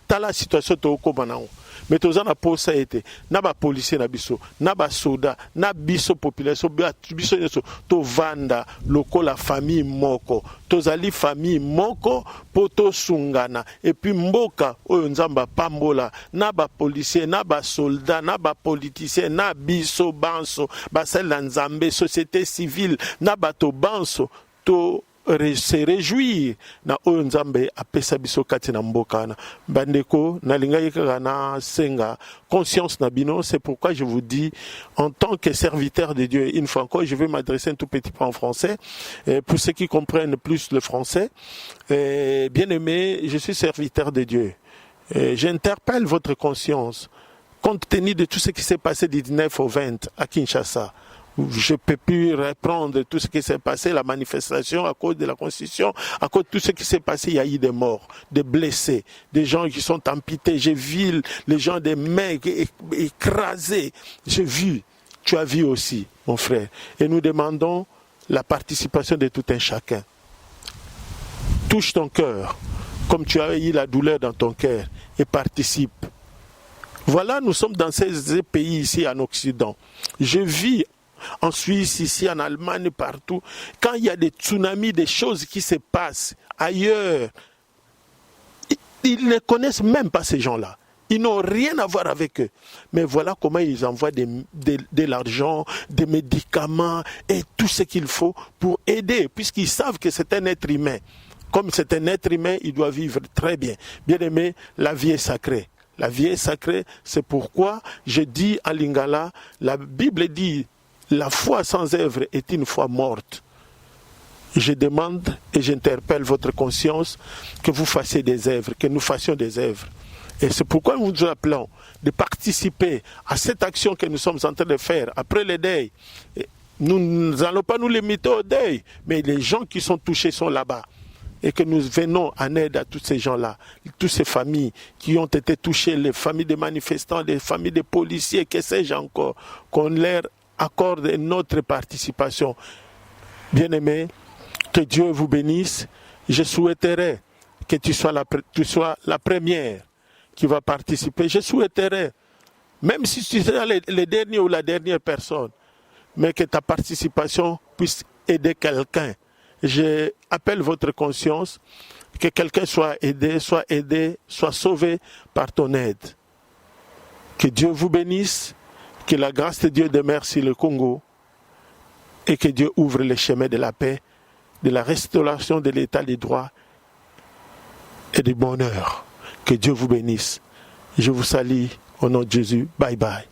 tala situation to ko banao mais toza na posa ete na ba policier na biso na ba soda na biso population biso nyoso to vanda lokola famille moko tozali famille moko poto sungana et puis mboka oyo nzamba pambola na ba policier na ba soldat na ba politicien na biso banso basala nzambe société civile na bato banso to se réjouir na oyo nzambe apesa biso kati na mboka na bandeko nalingaki kaka na senga conscience na bino. C'est pourquoi je vous dis en tant que serviteur de Dieu, une fois encore je vais m'adresser un tout petit peu en français pour ceux qui comprennent plus le français. Bien aimé, je suis serviteur de Dieu. J'interpelle votre conscience compte tenu de tout ce qui s'est passé du 19 au 20 à Kinshasa. Je ne peux plus reprendre tout ce qui s'est passé, la manifestation à cause de la Constitution, à cause de tout ce qui s'est passé, il y a eu des morts, des blessés, des gens qui sont amputés. J'ai vu les gens, des mains écrasées. J'ai vu, tu as vu aussi, mon frère. Et nous demandons la participation de tout un chacun. Touche ton cœur, comme tu as eu la douleur dans ton cœur, et participe. Voilà, nous sommes dans ces pays ici en Occident. Je vis en Suisse, ici, en Allemagne, partout. Quand il y a des tsunamis, des choses qui se passent ailleurs, ils ne connaissent même pas ces gens-là. Ils n'ont rien à voir avec eux. Mais voilà comment ils envoient de l'argent, des médicaments et tout ce qu'il faut pour aider, puisqu'ils savent que c'est un être humain. Comme c'est un être humain, il doit vivre très bien. Bien aimé, la vie est sacrée. La vie est sacrée, c'est pourquoi je dis à Lingala, la Bible dit, la foi sans œuvre est une foi morte. Je demande et j'interpelle votre conscience que vous fassiez des œuvres, que nous fassions des œuvres. Et c'est pourquoi nous vous appelons de participer à cette action que nous sommes en train de faire après le deuil. Nous n'allons pas nous limiter au deuil, mais les gens qui sont touchés sont là-bas. Et que nous venons en aide à tous ces gens-là, toutes ces familles qui ont été touchées, les familles des manifestants, les familles des policiers, que sais-je encore, qu'on leur accorde notre participation. Bien-aimés, que Dieu vous bénisse. Je souhaiterais que tu sois la première qui va participer. Je souhaiterais, même si tu seras le dernier ou la dernière personne, mais que ta participation puisse aider quelqu'un. J'appelle votre conscience, que quelqu'un soit aidé, soit sauvé par ton aide. Que Dieu vous bénisse, que la grâce de Dieu demeure sur le Congo et que Dieu ouvre les chemins de la paix, de la restauration de l'état des droits et du bonheur. Que Dieu vous bénisse. Je vous salue au nom de Jésus. Bye bye.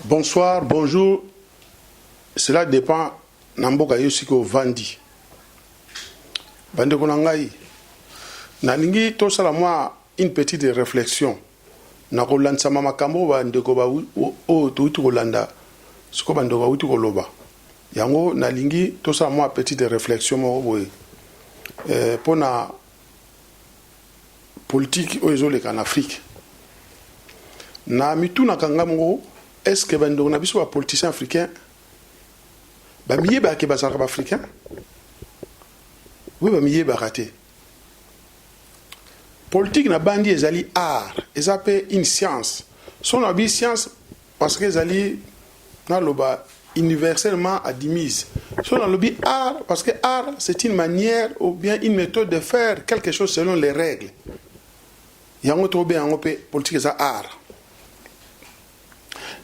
Bonsoir, bonjour. Cela dépend namboka yosiko vandi. Bande konangai. Nalingi to sala moi une petite réflexion. Na kolansa mama kambo bande ko ba o to kolanda. Siko bande ko uti koloba. Yango nalingi to sala moi petite réflexion mo boy. Pona politique oyezoleka en Afrique. Na mituna kangamongo. Est-ce que on a vu sur les politiciens africains bamiye ba ke bazaka ba africain oui bamiye ba raté politique na bandi ezali art ezape une science son abi science parce que ezali na loba universellement admise son lobby art parce que art c'est une manière ou bien une méthode de faire quelque chose selon les règles yango to be yango pe politique za art.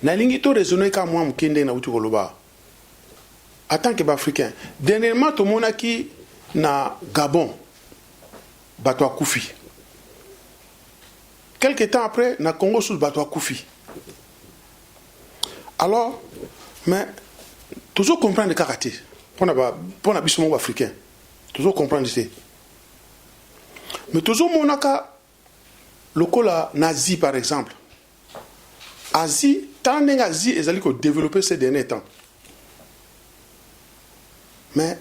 Nalingi to raisonner comme moi mkende na uti koloba. En tant que africain, dernièrement to monaki na Gabon bato akufi. Quelque temps après na Congo sous bato akufi. Alors mais toujours comprendre le karaté. Pour na biso mo africain. Toujours comprendre c'est. Mais toujours monaka lokola nazi par exemple. Asie, tant d'Asie est allé développer ces derniers temps. Mais,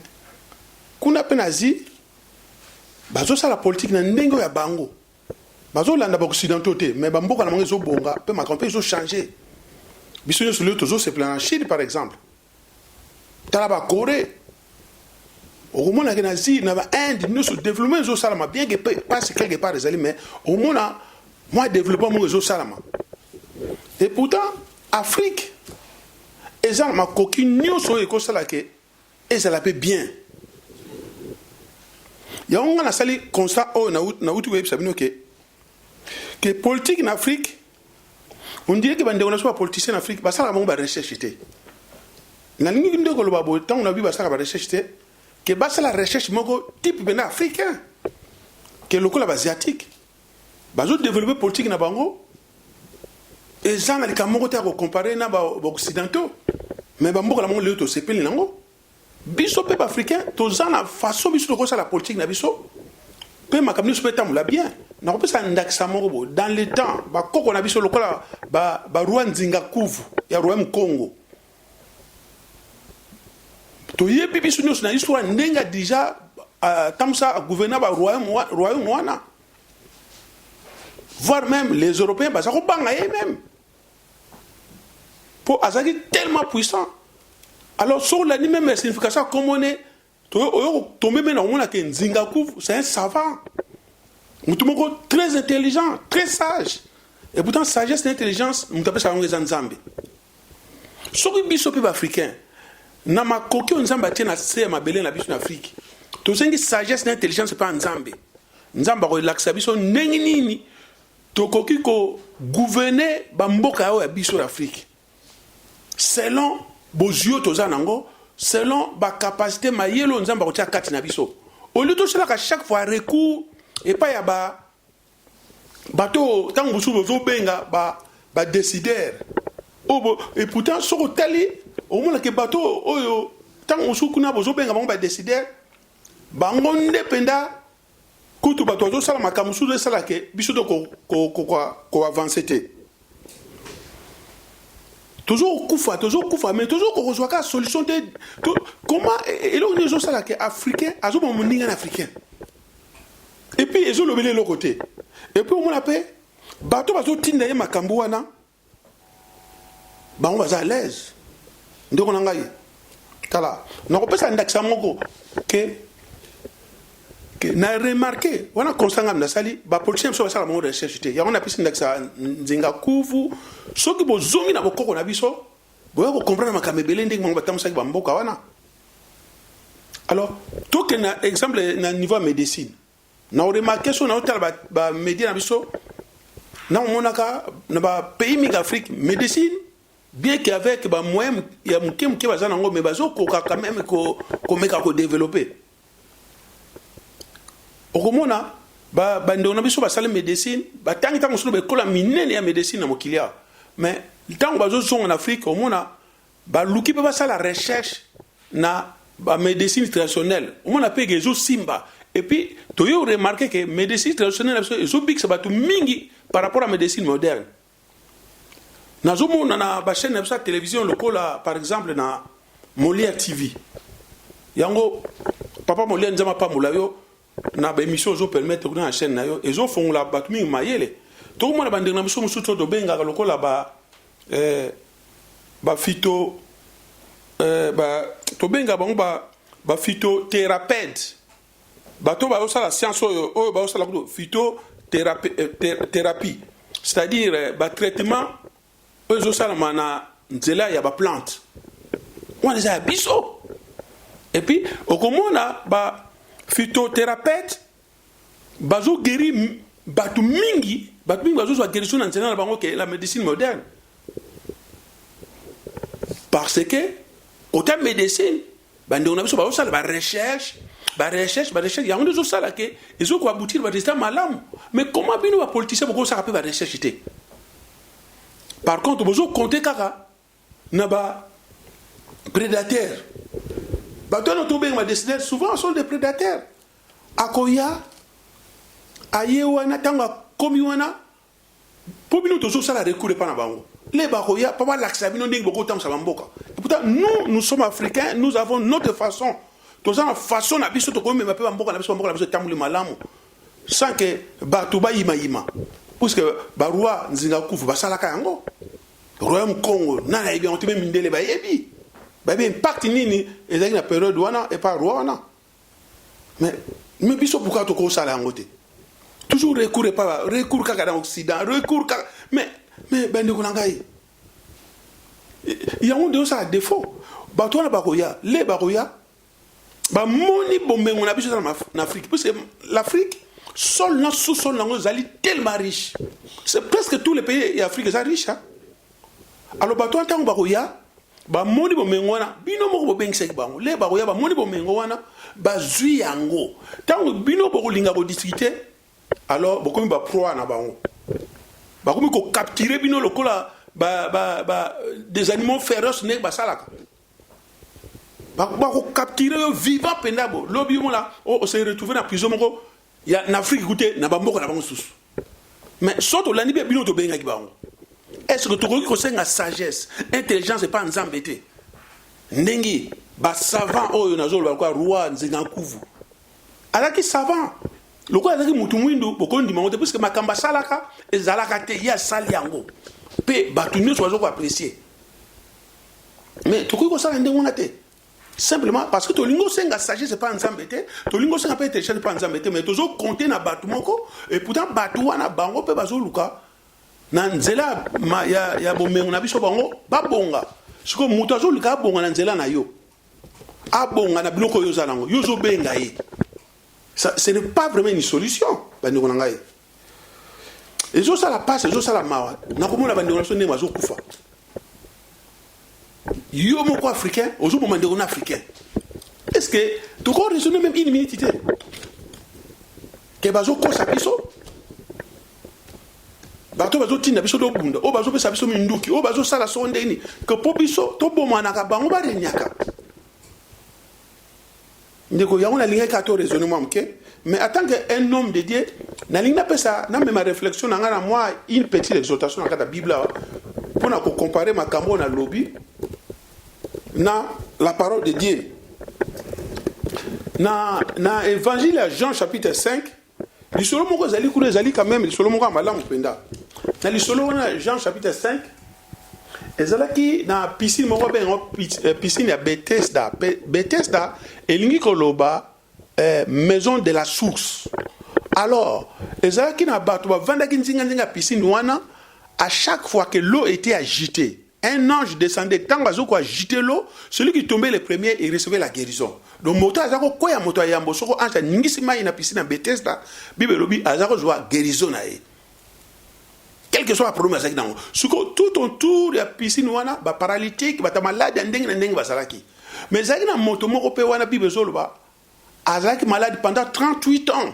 qu'on a peine Asie, bazo ça la politique na ndengo ya bango. Bazo landa ba occidentaux mais bambo kana mangezo bonga, pe makampe zo changer. Biso yo sur le tozo c'est plein en Chine par exemple. Tala ba Corée. au moins na Asie na Inde nous se développer zo salama bien que pas quelque part les mais au moins moi développement mo zo salama et pourtant Afrique eza ma coquine nyonso eko sala ke eza la pe bien ya on a sali constat o na utu web sabino que politique en Afrique on dirait que bande on a soit politicien en Afrique ba sala mo ba recherche té na lingi ndeko lo babo tant on a vu ba sala ba recherche té que ba sala recherche moko type ben africain que lokola ba asiatique ba zo développer politique na bango et ça na likamoko te ko comparer na ba occidentaux mais ba mboka la mo le to sepeli nango biso pe africain to zana façon biso ko sala politique na biso pe makamni so peta mula bien na ko pesa ndakisa moko dans le temps ba koko na biso lokola ba roi nzinga kuvu ya roi Congo to yebi biso nyos na histoire ndenga déjà tamsa gouverner ba royaume wana voire même les Européens ba ça ko banga même pour azaki tellement puissant alors sur la même signification comme on est tomber maintenant on a que nzinga kuvu c'est un savant mutumoko très intelligent très sage et pourtant sagesse et intelligence mutape ça ngeza nzambe soki biso pe africain na makoki nzamba tena se mabele na biso na Afrique to zengi sagesse et intelligence pas nzambe nzamba ko relaxa biso ndenge nini to koki ko gouverner ba mboka ya biso d'Afrique selon bozio to zanango selon ba capacité mayelo nzamba ko tia kati na biso au lieu de cela qu'à chaque fois recours et pas ya ba bato tant bosu bozo benga ba décideur et pourtant soko tali au moins que bato oyo tant bosu kuna bozo benga ba décideur bango ndependa kutu bato zo sala makamusu de sala ke biso to ko avancer té toujours kufa mais toujours ko reçoit ka solution té comment et là on est sala ke africain azo mo ninga africain et puis ils ont levé le côté et puis on appelle bato bazo tinda ye makambo wana ba on va à l'aise ndoko na ngai kala na ko pesa ndakisa moko que na remarqué on a constamment na sali ba politicien so sala mo recherche te ya on a pesa ndakisa nzinga kuvu soki bozomi na bokoko na biso boya ko comprendre makamebele ndenge mo batamsa ba mboka wana alors tout que na exemple na niveau médecine na remarqué so na hôtel ba média na biso na monaka na ba pays mi Afrique médecine bien qu'avec ba moyen ya muke bazana ngo mais bazo ko quand même ko meka ko développer okomona ba ndona biso ba sala médecine ba tangi tango sulu be kola minene ya médecine na mokilia mais tango bazo son en Afrique omona ba luki ba sala recherche na ba médecine traditionnelle omona pe gezo simba et puis tu as remarqué que la médecine traditionnelle est mingi par rapport à la médecine moderne. Nous avons une chaîne de télévision locale, par exemple, na Molière TV. Yango, papa Molière n'a pas moulayo, na émission zo permettre dans la chaîne nayo, et zo font la batumi mayele. Tout le monde a bandé na biso musuto do benga locale ba phyto to benga ba phytothérapeute. Bato ba osala science oyo ba osala phytothérapie c'est-à-dire ba traitement oyo osala mana nzela ya ba plante on les a biso et puis okomona ba phytothérapeute bazo guéri batu mingi bazo so guérison na nzela na bango ke la médecine moderne parce que autant médecine bande on a biso ba osala ba recherche, il y a des choses là que ils ont aboutir à des résultats malam. Mais comment bien nous politiciens beaucoup ça rappelle la recherche. Par contre, vous comptez kaka naba prédateurs. Bateau nous tombé ma décider souvent sont des prédateurs. Akoya ayewana tanga komiwana pour nous toujours ça la recours pas na bango. Les bakoya pas l'accès bino nding beaucoup tam ça mboka. Pourtant nous sommes africains, nous avons notre façon. Tous en façon na biso to ko même pas mboka na biso tamuli malamu sans que bato ba yima parce que ba roi nzinga kufu ba salaka yango royaume Congo na yebi on te même ndele ba yebi impact nini ezaki na période wana et pas roi wana mais biso pourquoi to ko sala ngote toujours recours kaka dans Occident recours kaka mais bande ko nangai ya on de ça défaut bato na bakoya le bakoya ba moni bombengo na biso en Afrique parce que l'Afrique sol na sous-sol nango zali tellement riche c'est presque tous les pays africains sont riches hein? Alors bato ntango bakoya ba moni bombengo wana bino moko bobengisa bango le bakoya ba moni bombengo wana bazui yango ntango bino bokolinga ko discuter alors bokomi ba proie na bango bakomi ko capturer bino lokola des animaux féroces ne basalaka bako capturer yo vivant pendabo lobi mo la on s'est retrouvé na prison moko ya na Afrique écoutez na bamboko na bango susu mais soto lani be bino to benga ki bango est-ce que tokoki ko senga sagesse intelligence et pas nzambete ndengi ba savant oyo nazo ba kwa roi nzenga kuvu alaki savant lokola alaki mutu mwindu bokondi mango te parce que makamba salaka ezalaka te ya sali yango pe batu nyonso bazo ko apprécier mais tokoki ko sala ndengo na te simplement parce que tolingo senga sagesse pas nzambete tolingo senga pas intelligence pas nzambete mais tozo compter na batu moko et pourtant batu wana bango pe bazo luka na nzela ya bomengo na biso bango babonga siko mutu azo luka bonga na nzela na yo abonga na biloko yo zalango yo zo benga ye ça ce n'est pas vraiment une solution bandi konanga ye ezo sala passe ezo sala mawa na komona bandi konanga so ne mazo kufa yo moko africain ozo bomande on africain est-ce que tu peux raisonner même une minute que bazo ko sa biso bato bazo tinda biso do bunda o bazo pesa biso minduki o bazo sala sonde ni que po biso to bomana ka bango ba renyaka ndeko ya on a ligne 14 raisonnement mke mais en tant qu'un homme de Dieu na ligne pesa na même ma réflexion na ngana moi une petite exhortation dans la Bible pour na ko comparer makambo na lobby na la parole de Dieu na évangile à Jean chapitre 5 lisolo moko zali kuna zali quand même lisolo moko malamu penda na lisolo na Jean chapitre 5 ezalaki na piscine moko bengo piscine ya Bethesda elingi koloba maison de la source alors ezalaki na bato bavandaki nzinga piscine wana à chaque fois que l'eau était agitée un ange descendait tant bazoko agiter l'eau celui qui tombait le premier il recevait la guérison donc moto azako koya moto ayambo soko ange ningisi mai na piscine Bethesda bible lobi azako joa guérison na ye quel que soit le problème azaki nango suko tout autour ya piscine wana ba paralytique ba malade ndenge basalaki mais azaki na moto moko pe wana bible zoloba azaki malade pendant 38 ans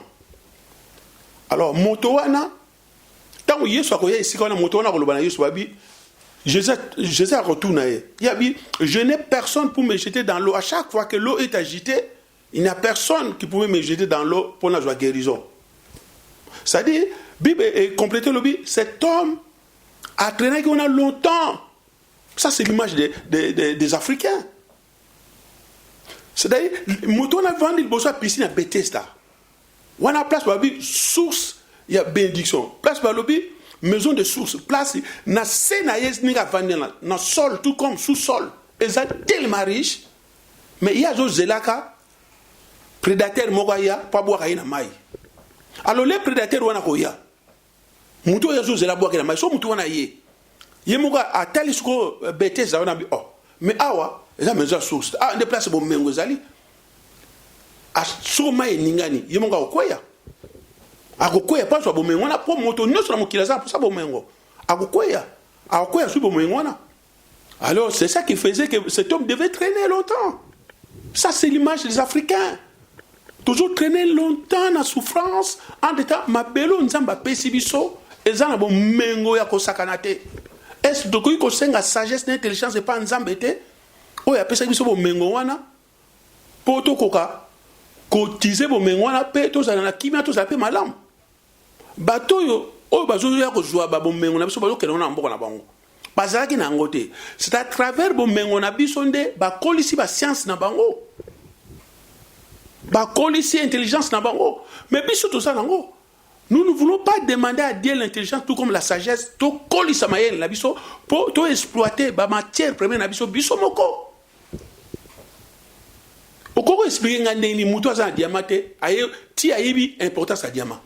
alors moto wana tango yesu akoya esika wana moto wana koloba na yesu babi Jésus a retourné. Il a dit, je n'ai personne pour me jeter dans l'eau. À chaque fois que l'eau est agitée, il n'y a personne qui pouvait me jeter dans l'eau pour la guérison. C'est-à-dire, Bible est complété le Bible. Cet homme a traîné qu'on a longtemps. Ça, c'est l'image des Africains. C'est-à-dire, mouton a vendu le besoin de piscine à Bethesda. On a place pour la Bible, source, il y a bénédiction. Place pour la Bible, maison de source, place, na senaïs ni na sol, tout comme sous-sol. Ils sont tellement riches, mais il y a des zelaka, prédateurs mogaya, pas boire na maï. Alors les prédateurs wana koya, muto ya zo zela boire na maï, so muto wana ye. Ye moga a tel isko Bethesda wana bi oh. Mais awa, ils ont maison de source. Ah, des places bon mengo zali. A so maï ningani, ye moga okoya. Akokoya pas bo mengo na po moto nyonso na mokila za pour ça bo mengo akokoya su bo mengo na alors c'est ça qui faisait que cet homme devait traîner longtemps. Ça c'est l'image des Africains, toujours traîner longtemps na souffrance en état mabelo nzamba pesi biso ezana bo mengo ya kosakana te est donc ko senga sagesse n'intelligence et pas nzambete o ya pesa biso bo mengo wana poto koka kotize bo mengo wana pe to zana na kimia to za pe malamu bato yo o bazo ya ko joa ba bomengo na biso bazo kena na mboka na bango bazalaki na ngote c'est à travers bomengo na biso nde ba kolisi ba science na bango ba kolisi intelligence na bango mais biso to ça nango nous ne voulons pas demander à Dieu l'intelligence tout comme la sagesse to kolisa mayele na biso pour to exploiter ba matière première na biso moko okoko expliquer nga ndeni mutu aza diamant te aye ti ayebi importance à diamant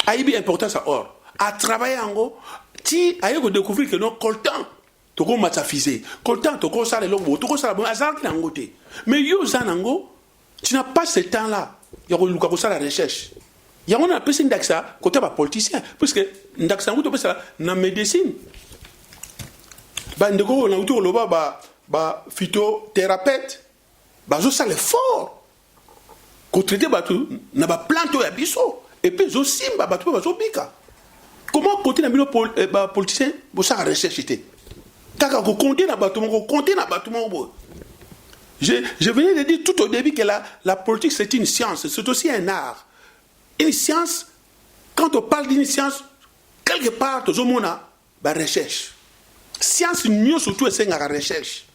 ayebi importance à or a travailler yango ti aye ko découvrir que non coltan toko matafisé coltan toko sala longo toko sala bon azalaki nango te mais yo zanango tu n'as pas ce temps là ya ko luka ko sala recherche ya on a pesi ndaxa côté ba politicien parce que ndaxa ngo to pesa na médecine ba ndeko na uto loba ba phytothérapeute bazo sala fort ko traiter batu na ba plante ya biso et puis zo simba batu bazo bika comment compter na bino politicien bo sala recherche te kaka ko compter na batu mo ko compter na batu mo je venais de dire tout au début que la politique c'est une science, c'est aussi un art. Une science, quand on parle d'une science, quelque part, tout le monde a la recherche. Science, mieux surtout, c'est la recherche.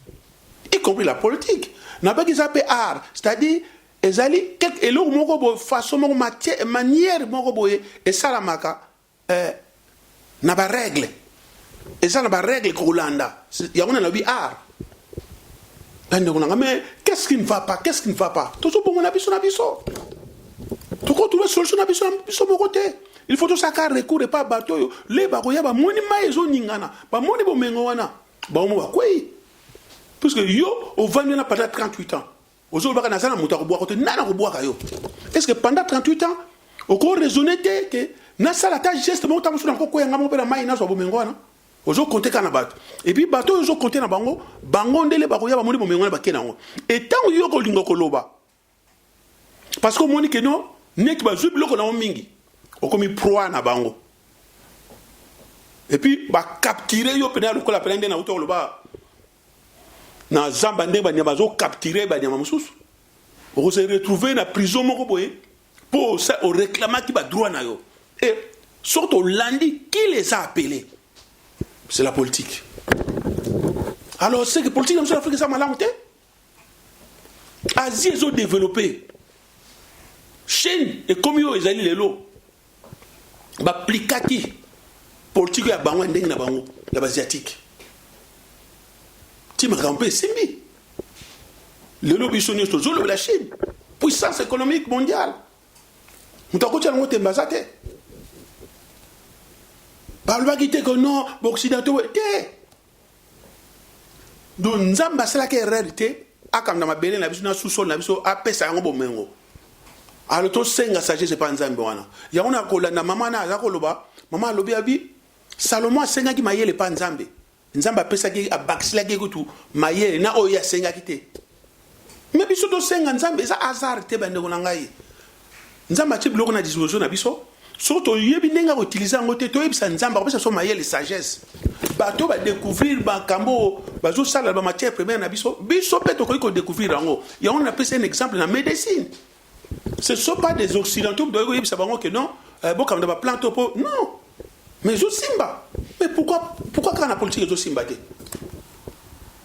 Y compris la politique. N'a pas qu'ils appellent art. C'est-à-dire, ils allaient, et là, façon, manière, et ça, la maca, n'a pas règle. Et ça, n'a pas règle, Kolanda. Il y a un art. Mais qu'est-ce qui ne va pas? Qu'est-ce qui ne va pas? Tout ça pour mon abisso. Tout ça, trouver solution abisso mon côté. Il faut tout ça car recours et pas bateau. Les baroya ba moni maïzo ningana. Ba moni bo mengoana. Ba mo ba quoi? Parce que yo au 20 ans pendant 38 ans. Aujourd'hui ba na sana muta ko boire côté nana ko boire yo. Est-ce que pendant 38 ans au ko raisonner que na sala ta geste mo ta mo suna ko ko yanga mo pe na mai na so bo mengoana. Ozo compter kana bato et puis bato ozo compter na bango ndele bakoya ba moni bo mengo na bakena ngo et tant yo ko lingo ko loba parce que moni que non nek ba zublo ko na mingi o komi proie na bango et puis ba capturer yo pena ko la prendre na uto loba na zamba ndeba nyama zo capturer ba nyama mususu o se retrouver na prison moko boye pour ça au réclamer qui ba droit na yo et surtout lundi qui les a appelés. C'est la politique. Alors, c'est que la politique dans l'Afrique, ça m'a l'amouté. Asie, ils ont développé. Chine, et comme ils ont les lots, appliqué politique à Bango, à l'Asiatique. Tu m'as rampé, c'est mis. Le lobby sonnier, c'est le la Chine. Puissance économique mondiale. Nous t'avons dit que nous avons balba qui que non, occidentaux était. Donc nzamba c'est la qui est réalité. A comme dans ma belle na biso na sous-sol na biso a pesa ngo bomengo. Alors to senga sagesse c'est pas nzambe wana. Ya ona ko na mama na za ko loba, mama lobi abi Salomon senga ki mayele pa nzambe. Nzamba pesa ki a baksila ki kutu mayele na oya senga kite. Mais biso to senga nzambe za hasard te bande ko ngai. Nzamba ti bloko na disposition na biso. Surtout, il y a des gens qui utilisent un côté, ils sont les sagesse. Bateau va découvrir, Cambo, Bazou Sal, la matière première, Bisso peut découvrir. Il y a un exemple dans la médecine. Ce ne sont pas des occidentaux qui savent que non, bon, comme dans plein topo, non. Mais je Simba. Mais pourquoi quand la politique est Simba?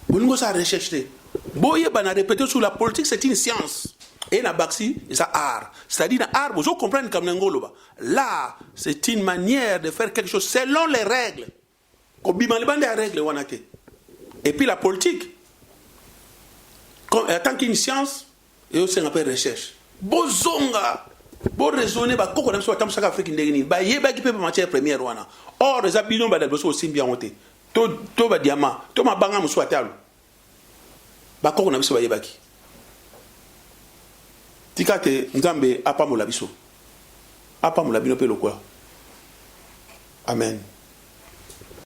Vous ne savez pas rechercher. Boye, on a répété sur la politique, c'est une science. Et la baxi, c'est art. C'est-à-dire, l'art, vous comprenez comme l'engoloba. L'art, c'est une manière de faire quelque chose selon les règles. Comme les règles, et puis la politique, en tant qu'une science, et aussi on appelle recherche. Bozonga, bon raisonner, bah, quand on a besoin de Afrique indégène, bah, y a qui peut matière première, wana. Or, les habitants, bah, besoin aussi bien monter. To ba diamant, to ma banga mo swatalu. Bah, quand on a besoin de baki. Tikate nzambe apa mo labiso apa mo labino pe lokwa amen.